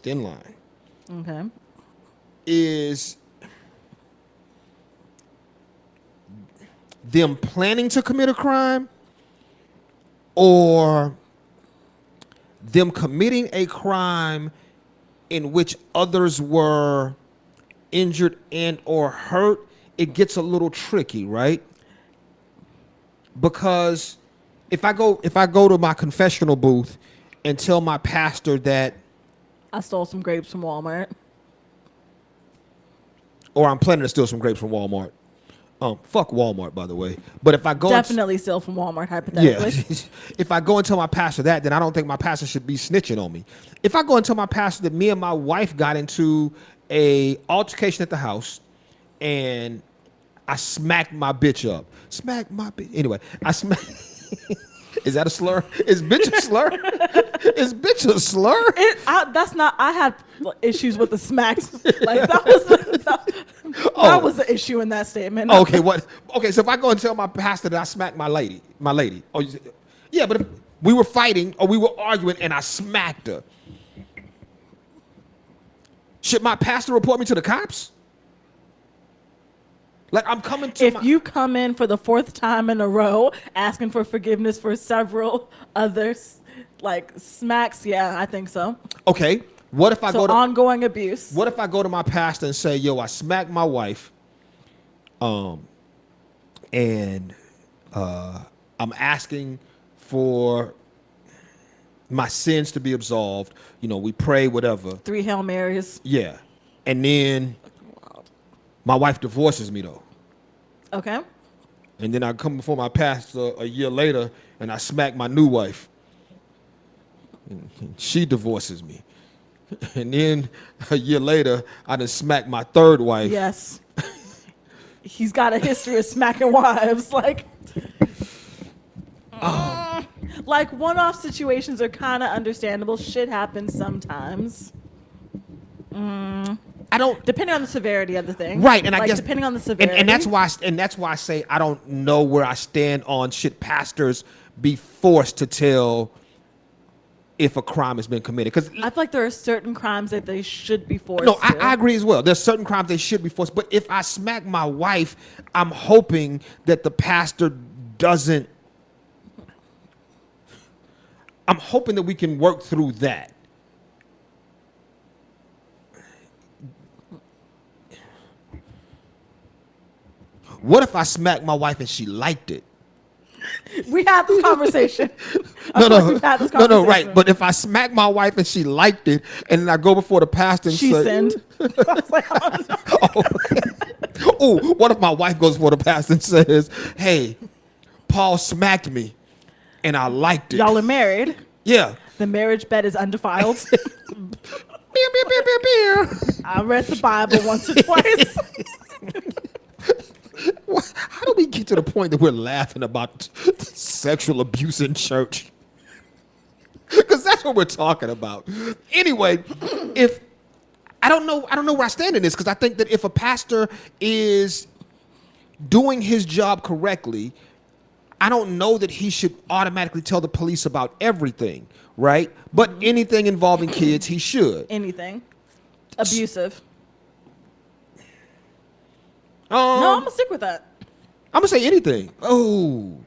thin line, okay, is them planning to commit a crime or them committing a crime in which others were injured and or hurt, it gets a little tricky, right? Because if I go to my confessional booth and tell my pastor that I stole some grapes from Walmart, or I'm planning to steal some grapes from Walmart. Fuck Walmart, by the way. But if I go definitely steal from Walmart, hypothetically. Yeah. If I go and tell my pastor that, then I don't think my pastor should be snitching on me. If I go and tell my pastor that me and my wife got into a altercation at the house and I smacked my bitch up. Smack my bitch. Anyway, I smacked. Is that a slur? Is bitch a slur? Is bitch a slur? That's not. I had issues with the smacks. Like that was the issue in that statement. Okay, what? Okay, so if I go and tell my pastor that I smacked my lady. Oh, yeah, but if we were fighting or we were arguing and I smacked her, should my pastor report me to the cops? Like I'm coming to if you come in for the 4th time in a row asking for forgiveness for several others, like smacks, yeah, I think so. Okay, what if I go to ongoing abuse? What if I go to my pastor and say, yo, I smacked my wife, and I'm asking for my sins to be absolved. You know, we pray, whatever. 3 Hail Marys. Yeah, and then my wife divorces me though. Okay. And then I come before my pastor a year later and I smack my new wife. And she divorces me. And then a year later, I done smack my 3rd wife. Yes. He's got a history of smacking wives. Like one-off situations are kind of understandable. Shit happens sometimes. I don't depending on the severity of the thing, right? And I guess depending on the severity, and that's why I say I don't know where I stand on should pastors be forced to tell if a crime has been committed? Because I feel like there are certain crimes that they should be forced. No, I agree as well. There's certain crimes they should be forced. But if I smack my wife, I'm hoping that the pastor doesn't. I'm hoping that we can work through that. what if I smacked my wife and she liked it? We had this conversation. No, We've had this conversation. right. But if I smack my wife and she liked it, and then I go before the pastor and She say, sinned. I was like, oh, no. oh, what if my wife goes before the pastor and says, hey, Paul smacked me and I liked it. Y'all are married. Yeah. The marriage bed is undefiled. Beer, beer, beer, beer, beer. I read the Bible once or twice. How do we get to the point that we're laughing about sexual abuse in church? Because that's what we're talking about. Anyway, if I don't know where I stand in this, because I think that if a pastor is doing his job correctly, I don't know that he should automatically tell the police about everything, right? But anything involving kids, he should. Anything. Abusive. No, No, I'm gonna stick with that. I'm gonna say anything. Oh,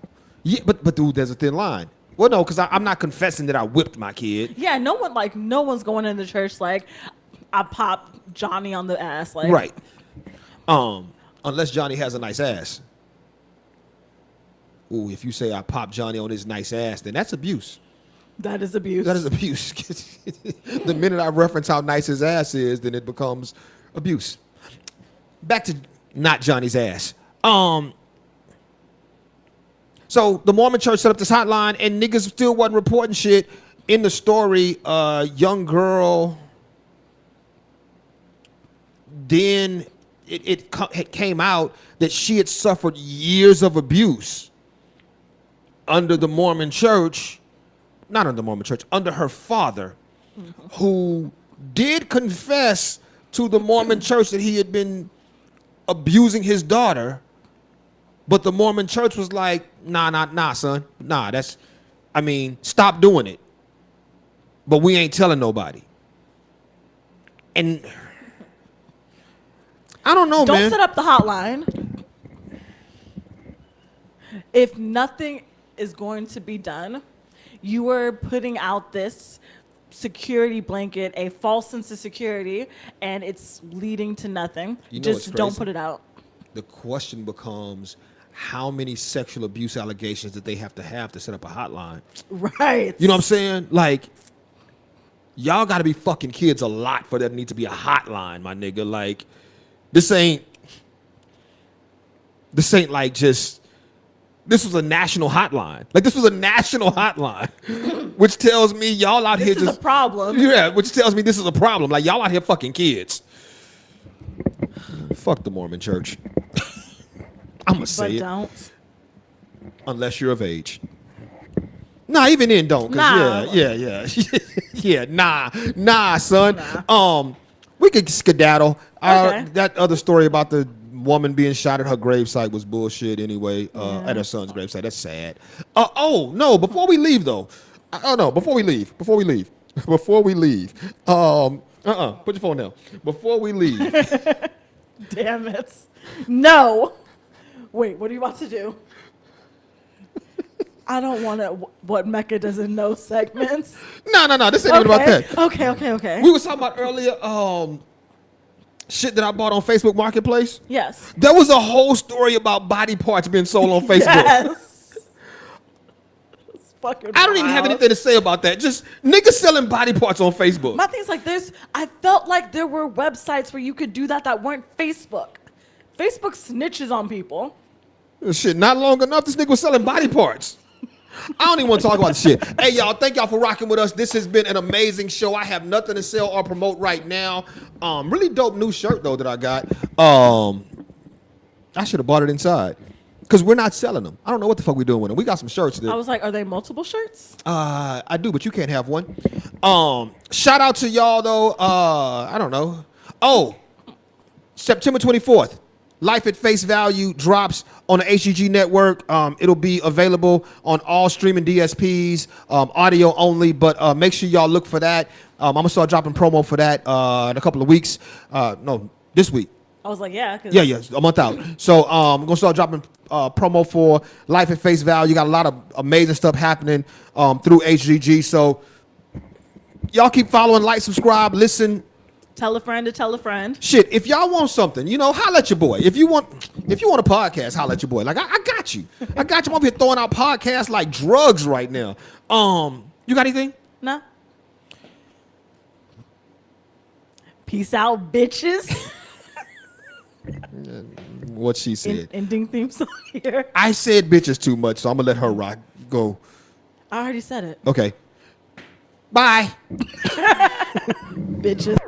yeah, but dude, there's a thin line. Well, no, because I'm not confessing that I whipped my kid. Yeah, no one's going into church like I popped Johnny on the ass. Like, Right. Unless Johnny has a nice ass. Ooh, if you say I popped Johnny on his nice ass, then that's abuse. that is abuse. That is abuse. The minute I reference how nice his ass is, then it becomes abuse. Back to not Johnny's ass. So the Mormon church set up this hotline, and niggas still wasn't reporting shit. In the story, young girl, then it came out that she had suffered years of abuse under the Mormon church, not under the Mormon church, under her father, who did confess to the Mormon church that he had been abusing his daughter, but the Mormon church was like, nah, son. Nah, stop doing it. But we ain't telling nobody. And I don't know, man. Don't set up the hotline. If nothing is going to be done, you are putting out this security blanket, a false sense of security, and it's leading to nothing. You know Just what's don't crazy? put it out. The question becomes, how many sexual abuse allegations that they have to set up a hotline? Right. You know what I'm saying? Like, y'all got to be fucking kids a lot for there to need to be a hotline, my nigga. Like, this ain't like just, this was a national hotline. Like, this was a national hotline, which tells me y'all out here This is just a problem. Yeah, which tells me this is a problem. Like, y'all out here fucking kids. Fuck the Mormon church. I'm gonna say But it. don't. Unless you're of age. Nah, even then don't. 'Cause Nah. Yeah. Yeah, nah, son. Nah. We could skedaddle. Okay. That other story about the woman being shot at her gravesite was bullshit anyway. At her son's gravesite. That's sad. Oh, no, before we leave though. Before we leave. Put your phone down. Before we leave. Damn it. No. Wait, what are you about to do? I don't want to, what Mecca doesn't know segments. No. This ain't even about that. Okay. We was talking about earlier shit that I bought on Facebook Marketplace. Yes. There was a whole story about body parts being sold on Facebook. Yes. It's fucking I don't even have wild. anything to say about that. Just niggas selling body parts on Facebook. My thing's like this. I felt like there were websites where you could do that weren't Facebook. Facebook snitches on people. Shit, not long enough. This nigga was selling body parts. I don't even want to talk about the shit. Hey, y'all, thank y'all for rocking with us. This has been an amazing show. I have nothing to sell or promote right now. Really dope new shirt, though, that I got. I should have bought it inside. Because we're not selling them. I don't know what the fuck we're doing with them. We got some shirts. I was like, are they multiple shirts? I do, but you can't have one. Shout out to y'all, though. I don't know. Oh, September 24th. Life at Face Value drops on the HGG network. It'll be available on all streaming DSPs, audio only, but make sure y'all look for that. I'm going to start dropping promo for that in a couple of weeks. No, this week. I was like, yeah. Yeah, a month out. So I'm going to start dropping promo for Life at Face Value. You got a lot of amazing stuff happening through HGG. So y'all keep following, like, subscribe, listen Tell a friend to tell a friend. Shit, if y'all want something, holla at your boy. If you want a podcast, holla at your boy. Like I got you. I got you. I'm over here throwing out podcasts like drugs right now. You got anything? No. Peace out, bitches. What she said. Ending theme song here. I said bitches too much, so I'm gonna let her rock go. I already said it. Okay. Bye. Bitches.